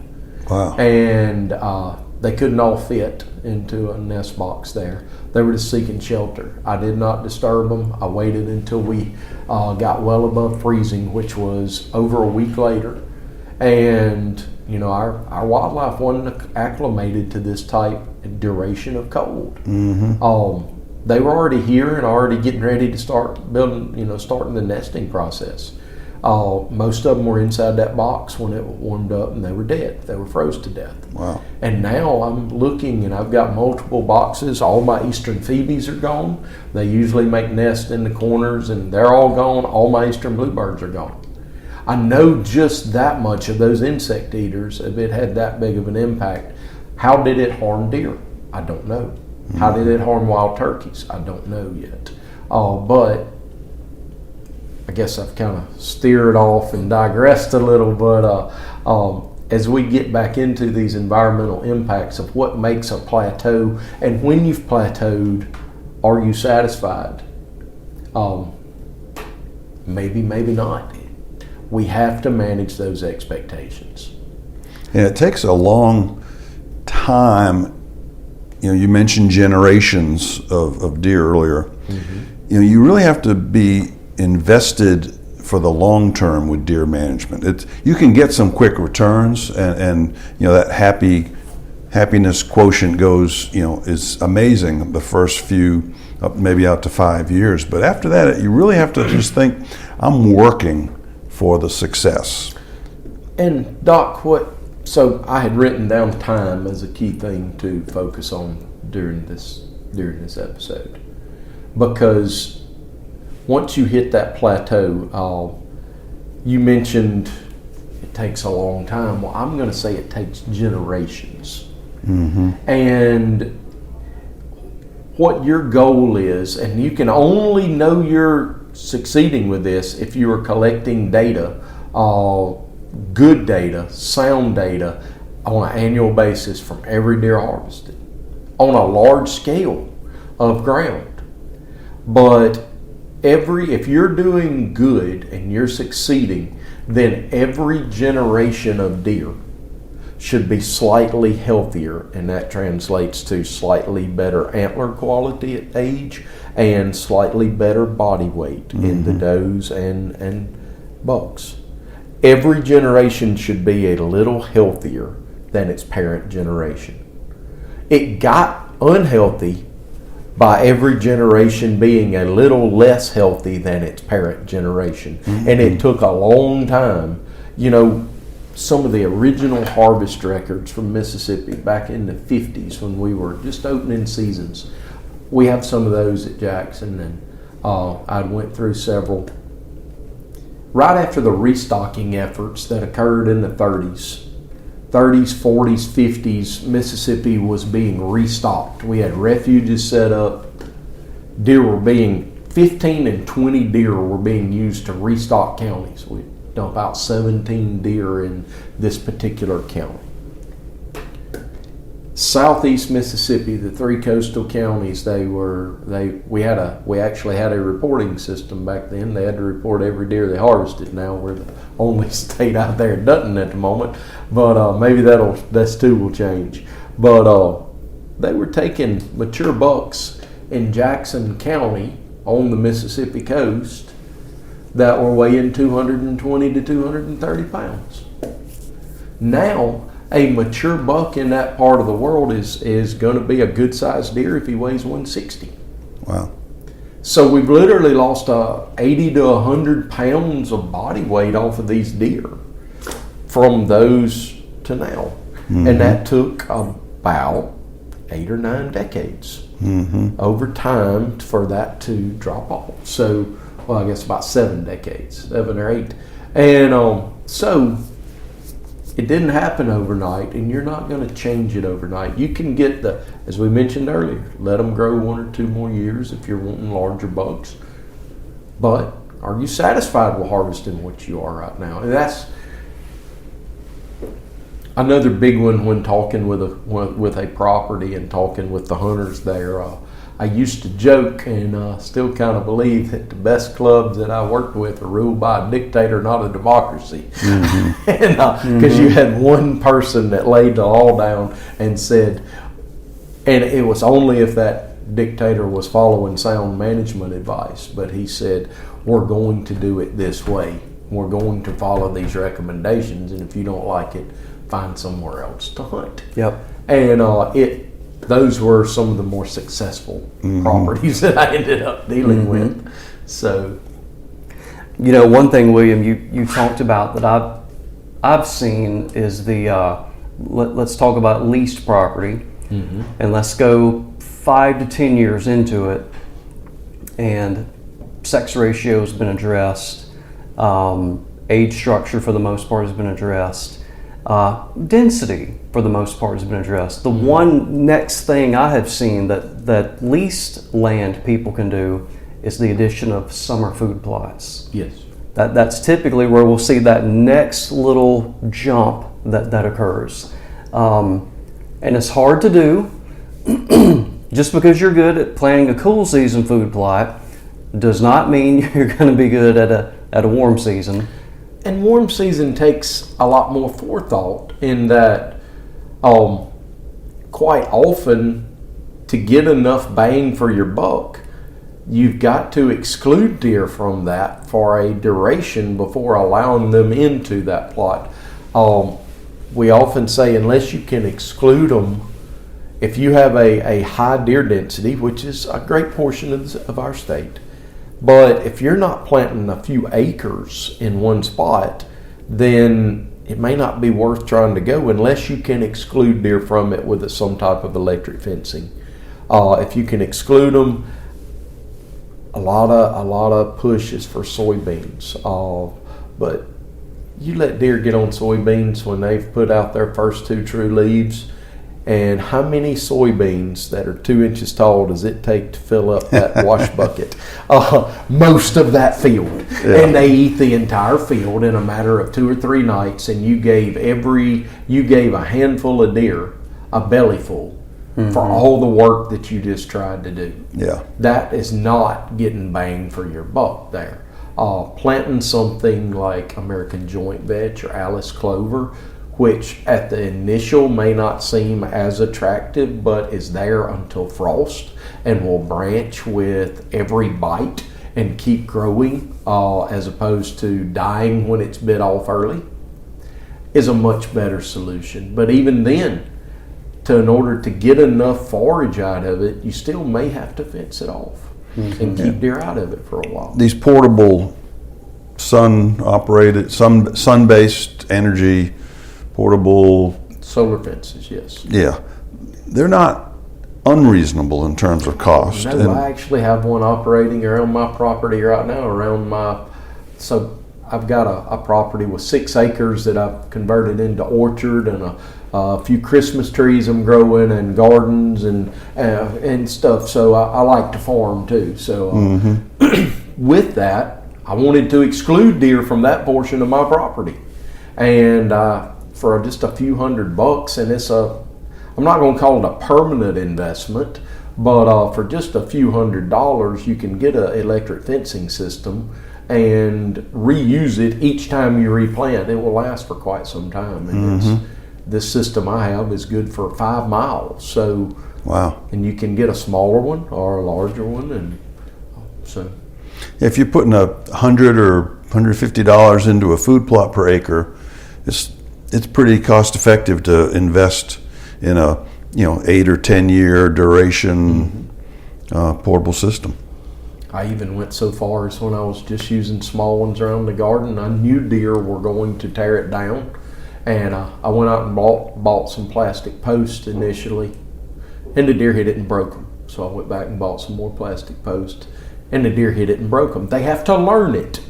Wow. And they couldn't all fit into a nest box there. They were just seeking shelter. I did not disturb them. I waited until we got well above freezing, which was over a week later. And, our wildlife wasn't acclimated to this type and duration of cold. Mm-hmm. They were already here and already getting ready to start building, starting the nesting process. Most of them were inside that box when it warmed up and they were dead. They were froze to death. Wow. And now I'm looking and I've got multiple boxes. All my eastern phoebes are gone. They usually make nests in the corners and they're all gone. All my eastern bluebirds are gone. I know just that much of those insect eaters, if it had that big of an impact. How did it harm deer? I don't know. How did it harm wild turkeys? I don't know yet. But I guess I've kind of steered off and digressed a little. But as we get back into these environmental impacts of what makes a plateau, and when you've plateaued, are you satisfied? Maybe, maybe not. We have to manage those expectations. And it takes a long time. You mentioned generations of deer earlier. Mm-hmm. You really have to be invested for the long term with deer management. You can get some quick returns, and that happiness quotient goes, is amazing the first few, maybe out to 5 years. But after that, you really have to just think, I'm working for the success. And Doc, so I had written down time as a key thing to focus on during this episode, because once you hit that plateau, you mentioned it takes a long time. Well, I'm going to say it takes generations. Mm-hmm. And what your goal is, and you can only know you're succeeding with this if you are collecting data, good data, sound data, on an annual basis from every deer harvested on a large scale of ground. But if you're doing good and you're succeeding, then every generation of deer should be slightly healthier, and that translates to slightly better antler quality at age and slightly better body weight in the does and bucks. Every generation should be a little healthier than its parent generation. It got unhealthy by every generation being a little less healthy than its parent generation. And it took a long time. You know, some of the original harvest records from Mississippi back in the 50s when we were just opening seasons, we have some of those at Jackson, and I went through several. Right after the restocking efforts that occurred in the 30s, 40s, 50s, Mississippi was being restocked. We had refuges set up. 15 and 20 deer were being used to restock counties. We dump out 17 deer in this particular county. Southeast Mississippi, the 3 coastal counties, we actually had a reporting system back then. They had to report every deer they harvested. Now we're the only state out there that doesn't at the moment, but maybe that too will change. But they were taking mature bucks in Jackson County on the Mississippi coast that were weighing 220 to 230 pounds. Now, a mature buck in that part of the world is going to be a good-sized deer if he weighs 160. Wow. So we've literally lost 80 to 100 pounds of body weight off of these deer from those to now. And that took about 8 or 9 decades over time for that to drop off. So, well, I guess about 7 decades, 7 or 8. And so it didn't happen overnight, and you're not going to change it overnight. You can get as we mentioned earlier, let them grow 1 or 2 more years if you're wanting larger bucks. But are you satisfied with harvesting what you are right now? And that's another big one when talking with a property and talking with the hunters there. I used to joke and still kind of believe that the best clubs that I worked with are ruled by a dictator, not a democracy. Because you had one person that laid the law down and said, and it was only if that dictator was following sound management advice, but he said, we're going to do it this way. We're going to follow these recommendations, and if you don't like it, find somewhere else to hunt. Yep. And those were some of the more successful properties that I ended up dealing with. So, you know, one thing, William, you talked about that I've seen is the let's talk about leased property, and let's go 5 to 10 years into it, and sex ratio has been addressed, age structure for the most part has been addressed. Density, for the most part, has been addressed. The one next thing I have seen that leased land people can do is the addition of summer food plots. yes. That's typically where we'll see that next little jump that occurs. And it's hard to do. Just because you're good at planting a cool season food plot does not mean you're going to be good at a warm season. And warm season takes a lot more forethought in that quite often to get enough bang for your buck, you've got to exclude deer from that for a duration before allowing them into that plot. We often say unless you can exclude them, if you have a high deer density, which is a great portion of our state, but if you're not planting a few acres in one spot, then it may not be worth trying to go unless you can exclude deer from it with some type of electric fencing. If you can exclude them, a lot of push is for soybeans. But you let deer get on soybeans when they've put out their first 2 true leaves, And how many soybeans that are 2 inches tall does it take to fill up that wash bucket? Most of that field. Yeah. And they eat the entire field in a matter of 2 or 3 nights, and you gave a handful of deer a belly full for all the work that you just tried to do. Yeah. That is not getting bang for your buck there. Planting something like American joint veg or Alice clover, which at the initial may not seem as attractive, but is there until frost and will branch with every bite and keep growing, as opposed to dying when it's bit off early, is a much better solution. But even then, in order to get enough forage out of it, you still may have to fence it off and keep deer out of it for a while. These portable sun-operated, sun-based energy, portable solar fences, yes. Yeah, they're not unreasonable in terms of cost. No, I actually have one operating around my property right now. So I've got a property with 6 acres that I've converted into orchard, and a few Christmas trees I'm growing, and gardens and stuff. So I like to farm too. So with that, I wanted to exclude deer from that portion of my property, and for just a few $100, and I'm not going to call it a permanent investment, but for just a few $100, you can get an electric fencing system and reuse it each time you replant. It will last for quite some time, and this system I have is good for 5 miles. So wow, and you can get a smaller one or a larger one, and so. If you're putting $100 or $150 into a food plot per acre, it's pretty cost effective to invest in a 8 or 10 year duration portable system. I even went so far as when I was just using small ones around the garden, I knew deer were going to tear it down, and I went out and bought some plastic posts initially, and the deer hit it and broke them. So I went back and bought some more plastic posts, and the deer hit it and broke them. They have to learn it.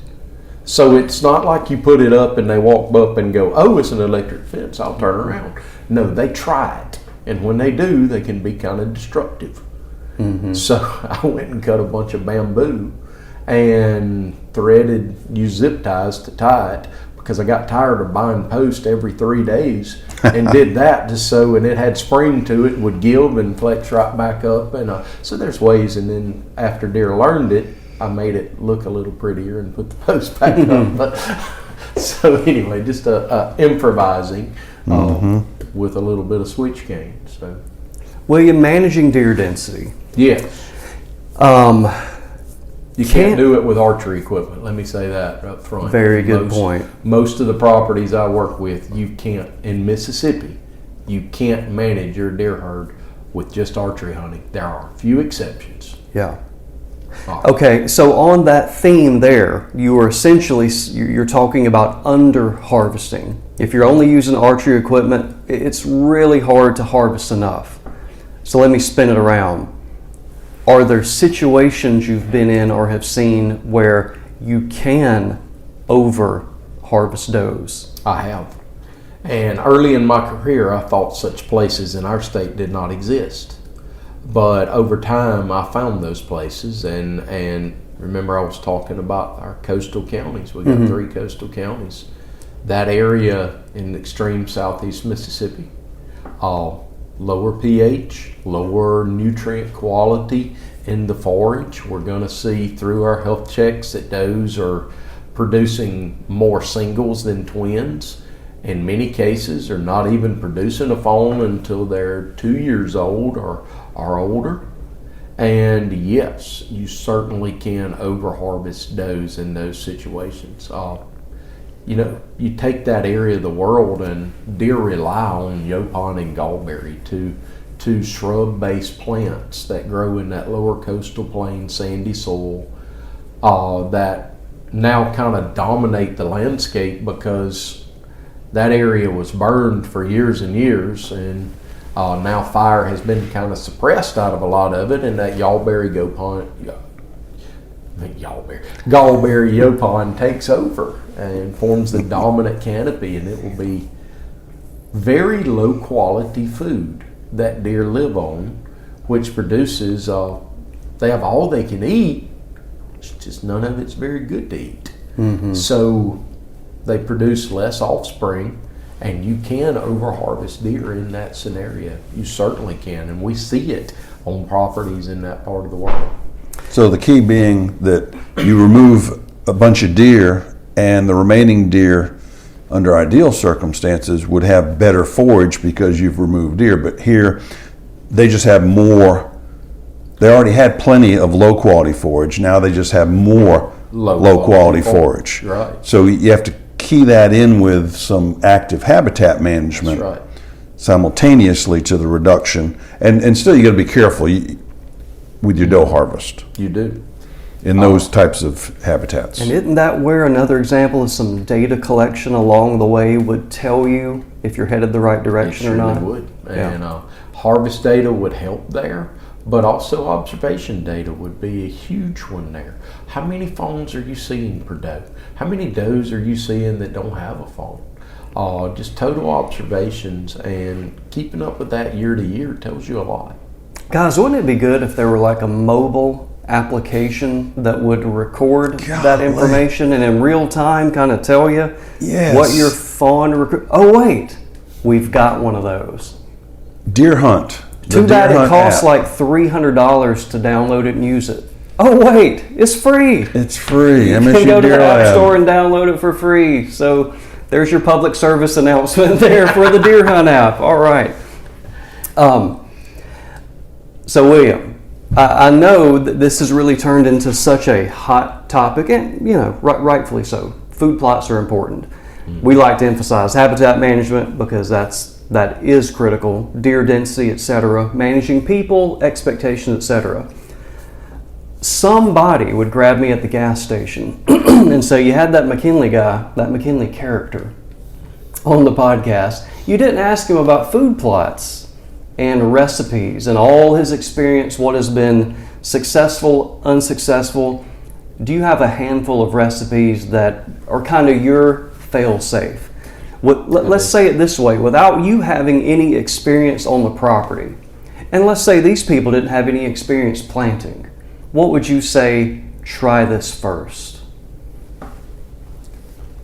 So it's not like you put it up and they walk up and go, oh, it's an electric fence, I'll turn around. No, they try it. And when they do, they can be kind of destructive. So I went and cut a bunch of bamboo and used zip ties to tie it, because I got tired of buying posts every 3 days, and did that just so, and it had spring to it, would gild and flex right back up. And so there's ways, and then after deer learned it, I made it look a little prettier and put the post back up. But, so anyway, just improvising with a little bit of switch cane. So, William, managing deer density. Yes. You can't do it with archery equipment. Let me say that up front. Very good point. Most of the properties I work with, you can't, in Mississippi, you can't manage your deer herd with just archery hunting. There are a few exceptions. Yeah. Okay, so on that theme there, you're talking about under harvesting. If you're only using archery equipment, it's really hard to harvest enough. So let me spin it around. Are there situations you've been in or have seen where you can over harvest does? I have. And early in my career, I thought such places in our state did not exist. But over time, I found those places, and remember I was talking about our coastal counties. We got 3 coastal counties. That area in extreme southeast Mississippi, lower pH, lower nutrient quality in the forage. We're going to see through our health checks that does are producing more singles than twins. In many cases, are not even producing a fawn until they're 2 years old or older. And yes, you certainly can over-harvest does in those situations. You take that area of the world, and deer rely on yaupon and gallberry, two shrub-based plants that grow in that lower coastal plain sandy soil that now kind of dominate the landscape, because that area was burned for years and years, and now fire has been kind of suppressed out of a lot of it, and that gallberry yaupon takes over and forms the dominant canopy, and it will be very low quality food. that deer live on, which produces, they have all they can eat, it's just none of it's very good to eat. So they produce less offspring, and you can overharvest deer in that scenario. You certainly can, and we see it on properties in that part of the world. So the key being that you remove a bunch of deer, and the remaining deer, under ideal circumstances, would have better forage because you've removed deer. But here, they just have more. They already had plenty of low quality forage. Now they just have more low quality forage. Right. So you have to key that in with some active habitat management. That's right. Simultaneously to the reduction. And still, you got to be careful with your doe harvest You do. in those types of habitats. And isn't that where another example of some data collection along the way would tell you if you're headed the right direction It or not? surely would. Yeah. And harvest data would help there, but also observation data would be a huge one there. How many fawns are you seeing per doe? How many does are you seeing that don't have a fawn? Just total observations, and keeping up with that year to year tells you a lot. Guys, wouldn't it be good if there were like a mobile application that would record that information and in real time kind of tell you what your fawn Oh wait, we've got one of those. Deer Hunt. Too bad it costs like $300 to download it and use it. Oh wait, it's free. It's free. You can go to the App Store and download it for free. So there's your public service announcement there for the Deer Hunt app. All right. So William, I know that this has really turned into such a hot topic, and rightfully so. Food plots are important. We like to emphasize habitat management because that is critical. Deer density, etc. Managing people, expectations, etc. Somebody would grab me at the gas station and say, "You had that McKinley guy, that McKinley character, on the podcast. You didn't ask him about food plots and recipes and all his experience, what has been successful, unsuccessful. Do you have a handful of recipes that are kind of your fail-safe?" Let's say it this way, without you having any experience on the property, and let's say these people didn't have any experience planting, what would you say, try this first?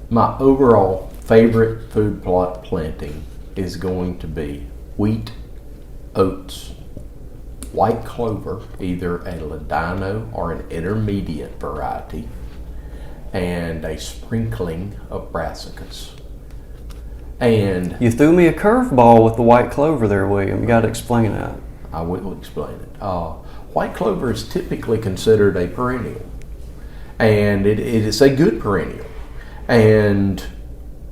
My overall favorite food plot planting is going to be wheat, oats, white clover, either a ladino or an intermediate variety, and a sprinkling of brassicas. And you threw me a curveball with the white clover there, William. You got to explain that. I will explain it. White clover is typically considered a perennial, and it is a good perennial.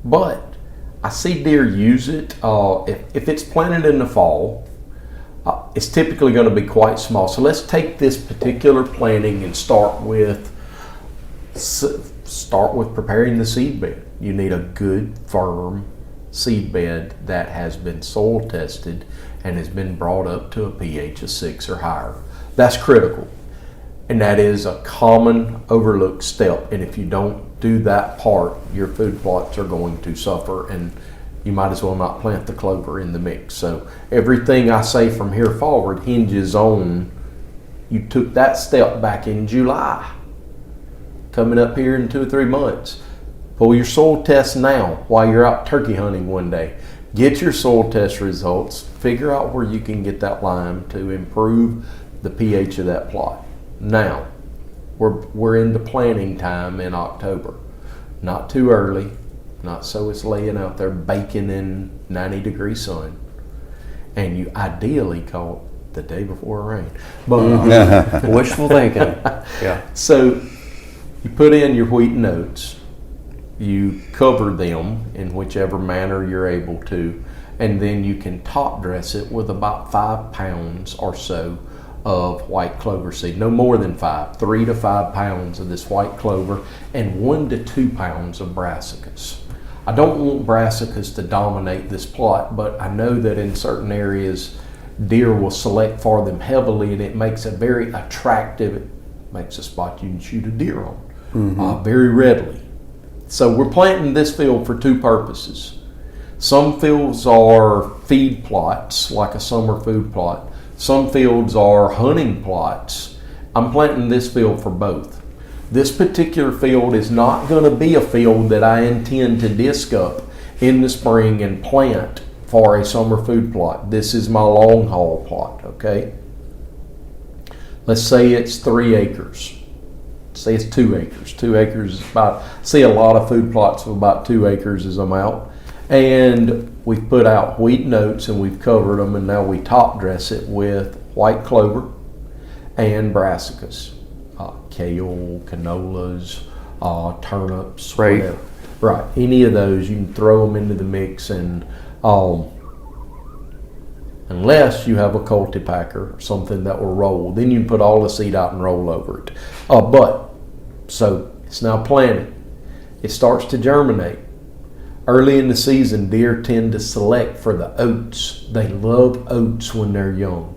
But I see deer use it. If it's planted in the fall, it's typically going to be quite small. So let's take this particular planting and start with preparing the seed bed. You need a good, firm seed bed that has been soil tested and has been brought up to a pH of 6 or higher. That's critical, and that is a common overlooked step. And if you don't do that part, your food plots are going to suffer, and you might as well not plant the clover in the mix. So everything I say from here forward hinges on you took that step back in July. Coming up here in 2 or 3 months. Pull your soil test now while you're out turkey hunting one day. Get your soil test results. Figure out where you can get that lime to improve the pH of that plot. Now, we're into planting time in October. Not too early, not so it's laying out there baking in 90-degree sun. And you ideally caught the day before rain. But wishful thinking. Yeah. So you put in your wheat and oats. You cover them in whichever manner you're able to, and then you can top dress it with about 5 pounds or so of white clover seed. No more than 5, 3 to 5 pounds of this white clover, and 1 to 2 pounds of brassicas. I don't want brassicas to dominate this plot, but I know that in certain areas deer will select for them heavily, and it makes a very attractive, it makes a spot you can shoot a deer on very readily. So we're planting this field for 2 purposes. Some fields are feed plots, like a summer food plot. Some fields are hunting plots. I'm planting this field for both. This particular field is not going to be a field that I intend to disc up in the spring and plant for a summer food plot. This is my long haul plot, okay? Let's say it's 3 acres. Say it's 2 acres. 2 acres is about, see a lot of food plots of about 2 acres is amount. And we've put out wheat and oats and we've covered them, and now we top dress it with white clover and brassicas. Kale, canolas, turnips, right. Whatever. Right, any of those, you can throw them into the mix, and unless you have a cultipacker or something that will roll, then you can put all the seed out and roll over it. So it's now planted. It starts to germinate. Early in the season, deer tend to select for the oats. They love oats when they're young.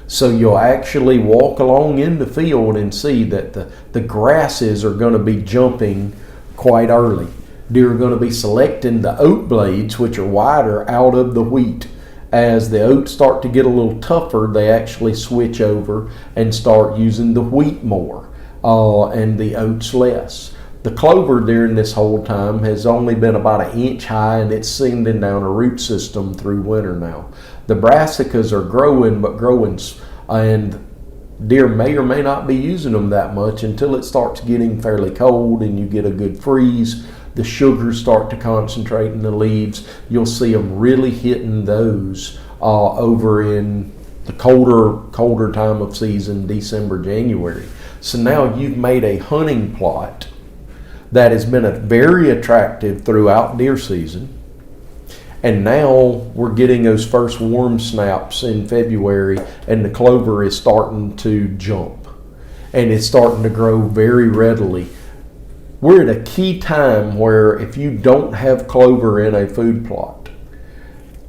So you'll actually walk along in the field and see that the grasses are going to be jumping quite early. Deer are going to be selecting the oat blades, which are wider, out of the wheat. As the oats start to get a little tougher, they actually switch over and start using the wheat more and the oats less. The clover during this whole time has only been about 1 inch high, and it's sending down a root system through winter now. The brassicas are growing, and deer may or may not be using them that much until it starts getting fairly cold and you get a good freeze. The sugars start to concentrate in the leaves. You'll see them really hitting those over in the colder time of season, December, January. So now you've made a hunting plot that has been very attractive throughout deer season. And now we're getting those first warm snaps in February, and the clover is starting to jump. And it's starting to grow very readily. We're at a key time where if you don't have clover in a food plot,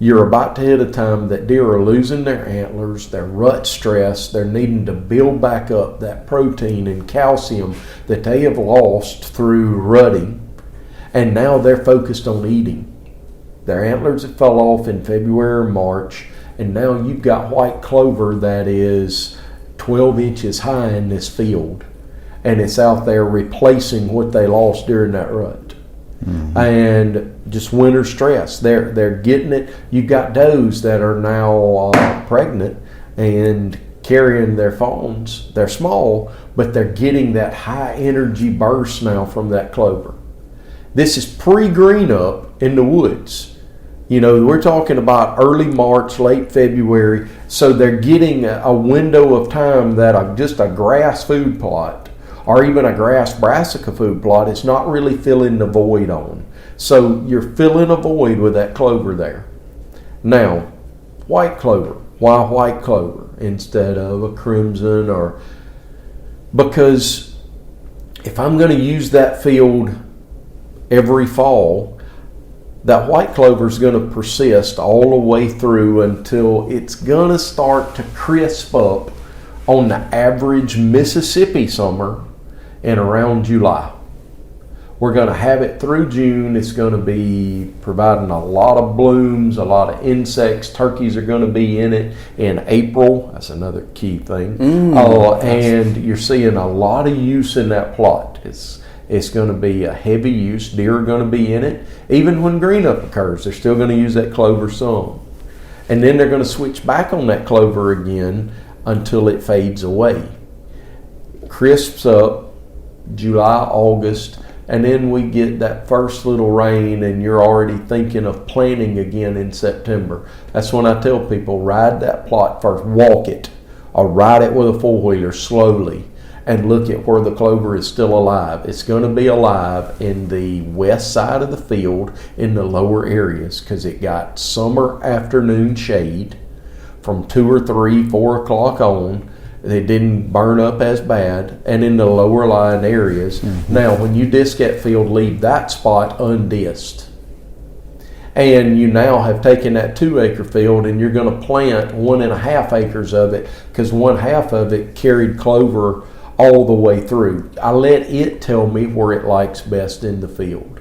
you're about to hit a time that deer are losing their antlers, they're rut stressed, they're needing to build back up that protein and calcium that they have lost through rutting, and now they're focused on eating. Their antlers have fell off in February or March, and now you've got white clover that is 12 inches high in this field, and it's out there replacing what they lost during that rut. Mm-hmm. And just winter stress, they're getting it. You've got does that are now pregnant and carrying their fawns. They're small, but they're getting that high energy burst now from that clover. This is pre-green up in the woods. You know, we're talking about early March, late February, so they're getting a window of time that just a grass food plot or even a grass brassica food plot is not really filling the void on. So you're filling a void with that clover there. Now, white clover. Why white clover instead of a crimson? Or because if I'm going to use that field every fall, that white clover is going to persist all the way through until it's going to start to crisp up on the average Mississippi summer in around July. We're going to have it through June. It's going to be providing a lot of blooms, a lot of insects. Turkeys are going to be in it in April. That's another key thing. And you're seeing a lot of use in that plot. It's going to be a heavy use. Deer are going to be in it. Even when green up occurs, they're still going to use that clover some. And then they're going to switch back on that clover again until it fades away. Crisps up July, August, and then we get that first little rain and you're already thinking of planting again in September. That's when I tell people, ride that plot first, walk it, or ride it with a four-wheeler slowly and look at where the clover is still alive. It's going to be alive in the west side of the field in the lower areas because it got summer afternoon shade from 2 or 3, 4 o'clock on. They didn't burn up as bad, and in the lower lying areas. Mm-hmm. Now, when you disc that field, leave that spot undisced. And you now have taken that 2 acre field and you're going to plant 1.5 acres of it because 1/2 of it carried clover all the way through. I let it tell me where it likes best in the field.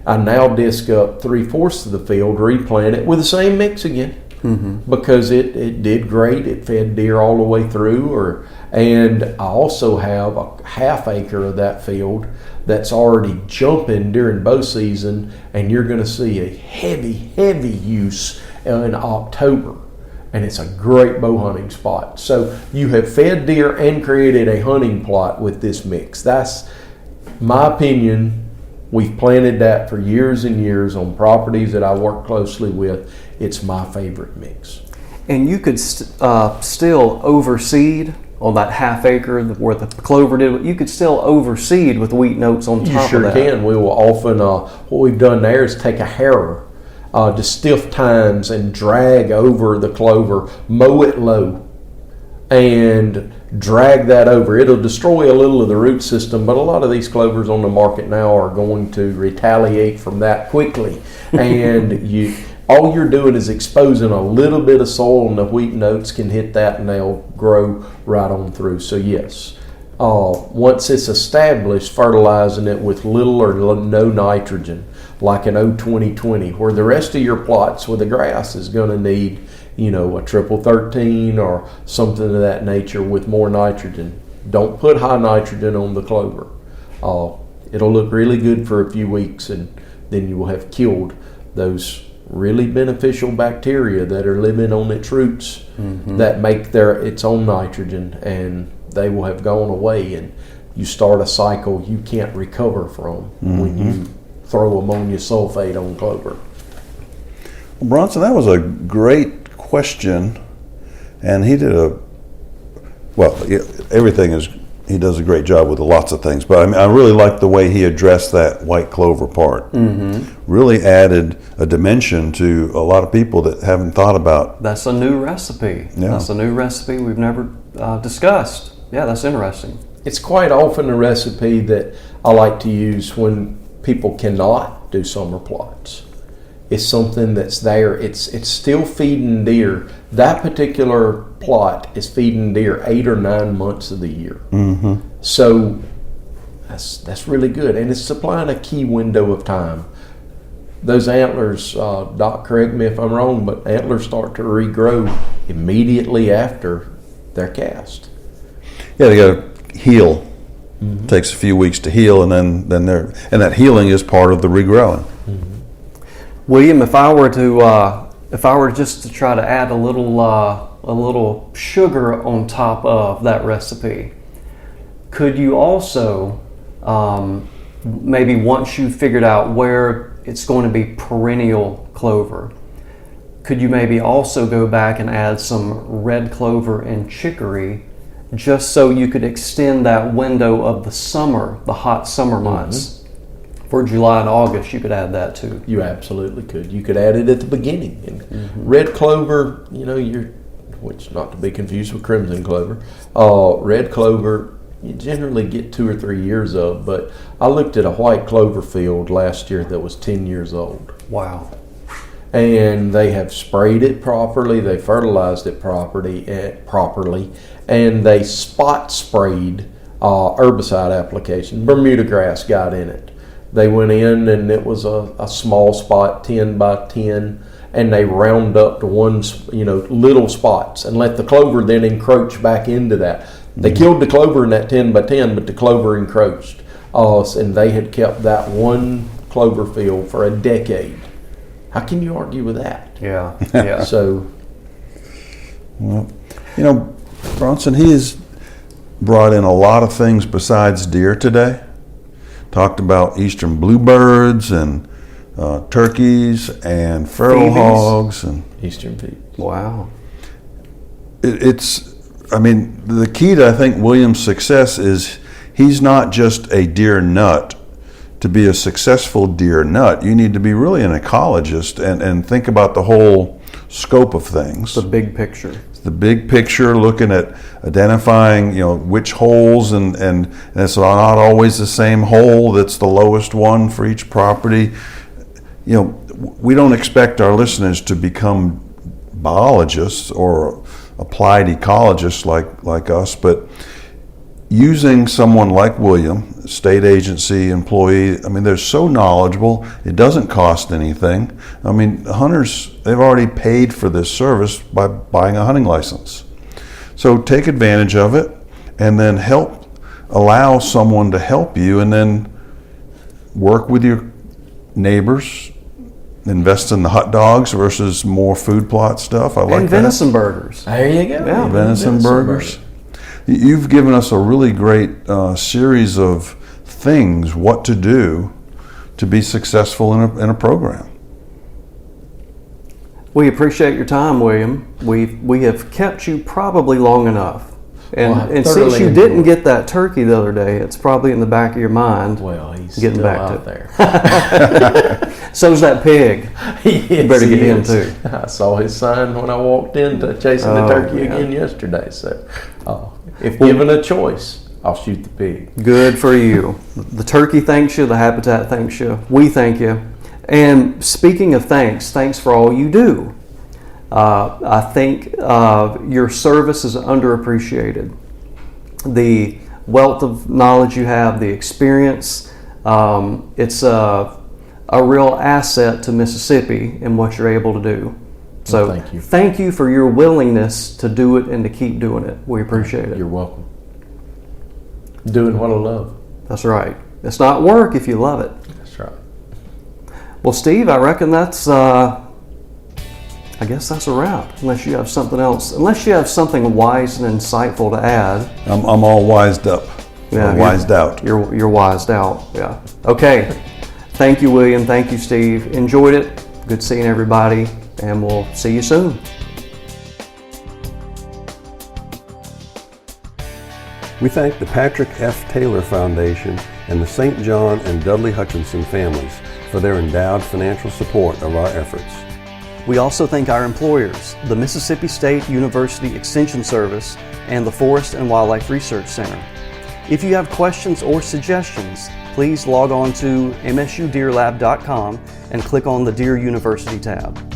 I now disc up 3/4 of the field, replant it with the same mix again. Because it did great. It fed deer all the way through. And I also have a 1/2 acre of that field that's already jumping during bow season, and you're going to see a heavy use in October. And it's a great bow hunting spot. So you have fed deer and created a hunting plot with this mix. That's my opinion. We've planted that for years and years on properties that I work closely with. It's my favorite mix. And you could still overseed on that 1/2 acre where the clover did. You could still overseed with wheat and oats on top of that. You sure can. We will often, what we've done there is take a harrow to stiff tines and drag over the clover, mow it low, and drag that over. It'll destroy a little of the root system, but a lot of these clovers on the market now are going to retaliate from that quickly. And all you're doing is exposing a little bit of soil, and the wheat and oats can hit that and they'll grow right on through. So yes, once it's established, fertilizing it with little or no nitrogen, like an 0-20-20, where the rest of your plots with the grass is going to need a triple 13 or something of that nature with more nitrogen. Don't put high nitrogen on the clover. It'll look really good for a few weeks, and then you will have killed those really beneficial bacteria that are living on its roots that make its own nitrogen, and they will have gone away, and you start a cycle you can't recover from when you throw ammonium sulfate on clover. Well, Bronson, that was a great question, and he does a great job with lots of things, but I really like the way he addressed that white clover part. Really added a dimension to a lot of people that haven't thought about. That's a new recipe. Yeah. That's a new recipe we've never discussed. Yeah, that's interesting. It's quite often a recipe that I like to use when people cannot do summer plots. It's something that's there. It's still feeding deer. That particular plot is feeding deer 8 or 9 months of the year. So that's really good, and it's supplying a key window of time. Those antlers, Doc, correct me if I'm wrong, but antlers start to regrow immediately after they're cast. Yeah, they got to heal. Takes a few weeks to heal, and then that healing is part of the regrowing. William, if I were just to try to add a little sugar on top of that recipe, could you also maybe once you figured out where it's going to be perennial clover, could you maybe also go back and add some red clover and chicory, just so you could extend that window of the summer, the hot summer months? For July and August, you could add that too. You absolutely could. You could add it at the beginning. And red clover, which not to be confused with crimson clover, red clover, you generally get 2 or 3 years of, but I looked at a white clover field last year that was 10 years old. Wow. And they have sprayed it properly, they fertilized it properly, and they spot sprayed herbicide application. Bermuda grass got in it. They went in, and it was a small spot, 10 by 10, and they round up to little spots and let the clover then encroach back into that. They killed the clover in that 10 by 10, but the clover encroached. And they had kept that one clover field for a decade. How can you argue with that? Yeah. So, well, Bronson, he has brought in a lot of things besides deer today. Talked about eastern bluebirds and turkeys and feral hogs and eastern pheasants. Wow. The key to, I think, William's success is he's not just a deer nut. To be a successful deer nut, you need to be really an ecologist and think about the whole scope of things. The big picture. The big picture, looking at identifying, which holes, and it's not always the same hole that's the lowest one for each property. We don't expect our listeners to become biologists or applied ecologists like us, but using someone like William, state agency employee, I mean, they're so knowledgeable, it doesn't cost anything. I mean, hunters, they've already paid for this service by buying a hunting license. So take advantage of it and then allow someone to help you, and then work with your neighbors, invest in the hot dogs versus more food plot stuff. I like and venison burgers. There you go. Yeah, venison burgers. You've given us a really great series of things, what to do to be successful in a program. We appreciate your time, William. We have kept you probably long enough. And since you didn't get that turkey the other day, it's probably in the back of your mind. Well, he's getting still back out to there. So's that pig. Yes, you better get him too. I saw his sign when I walked into chasing the turkey again yesterday. So, if given a choice, I'll shoot the pig. Good for you. The turkey thanks you. The habitat thanks you. We thank you. And speaking of thanks for all you do. I think your service is underappreciated. The wealth of knowledge you have, the experience, it's a real asset to Mississippi in what you're able to do. So well, thank you for your willingness to do it and to keep doing it. We appreciate it. You're welcome. Doing what I love. That's right. It's not work if you love it. That's right. Well, Steve, I reckon that's... I guess that's a wrap, unless you have something else. Unless you have something wise and insightful to add. I'm all wised up. Yeah, wised out. You're wised out, yeah. Okay. Thank you, William. Thank you, Steve. Enjoyed it. Good seeing everybody, and we'll see you soon. We thank the Patrick F. Taylor Foundation and the St. John and Dudley Hutchinson families for their endowed financial support of our efforts. We also thank our employers, the Mississippi State University Extension Service and the Forest and Wildlife Research Center. If you have questions or suggestions, please log on to msudeerlab.com and click on the Deer University tab.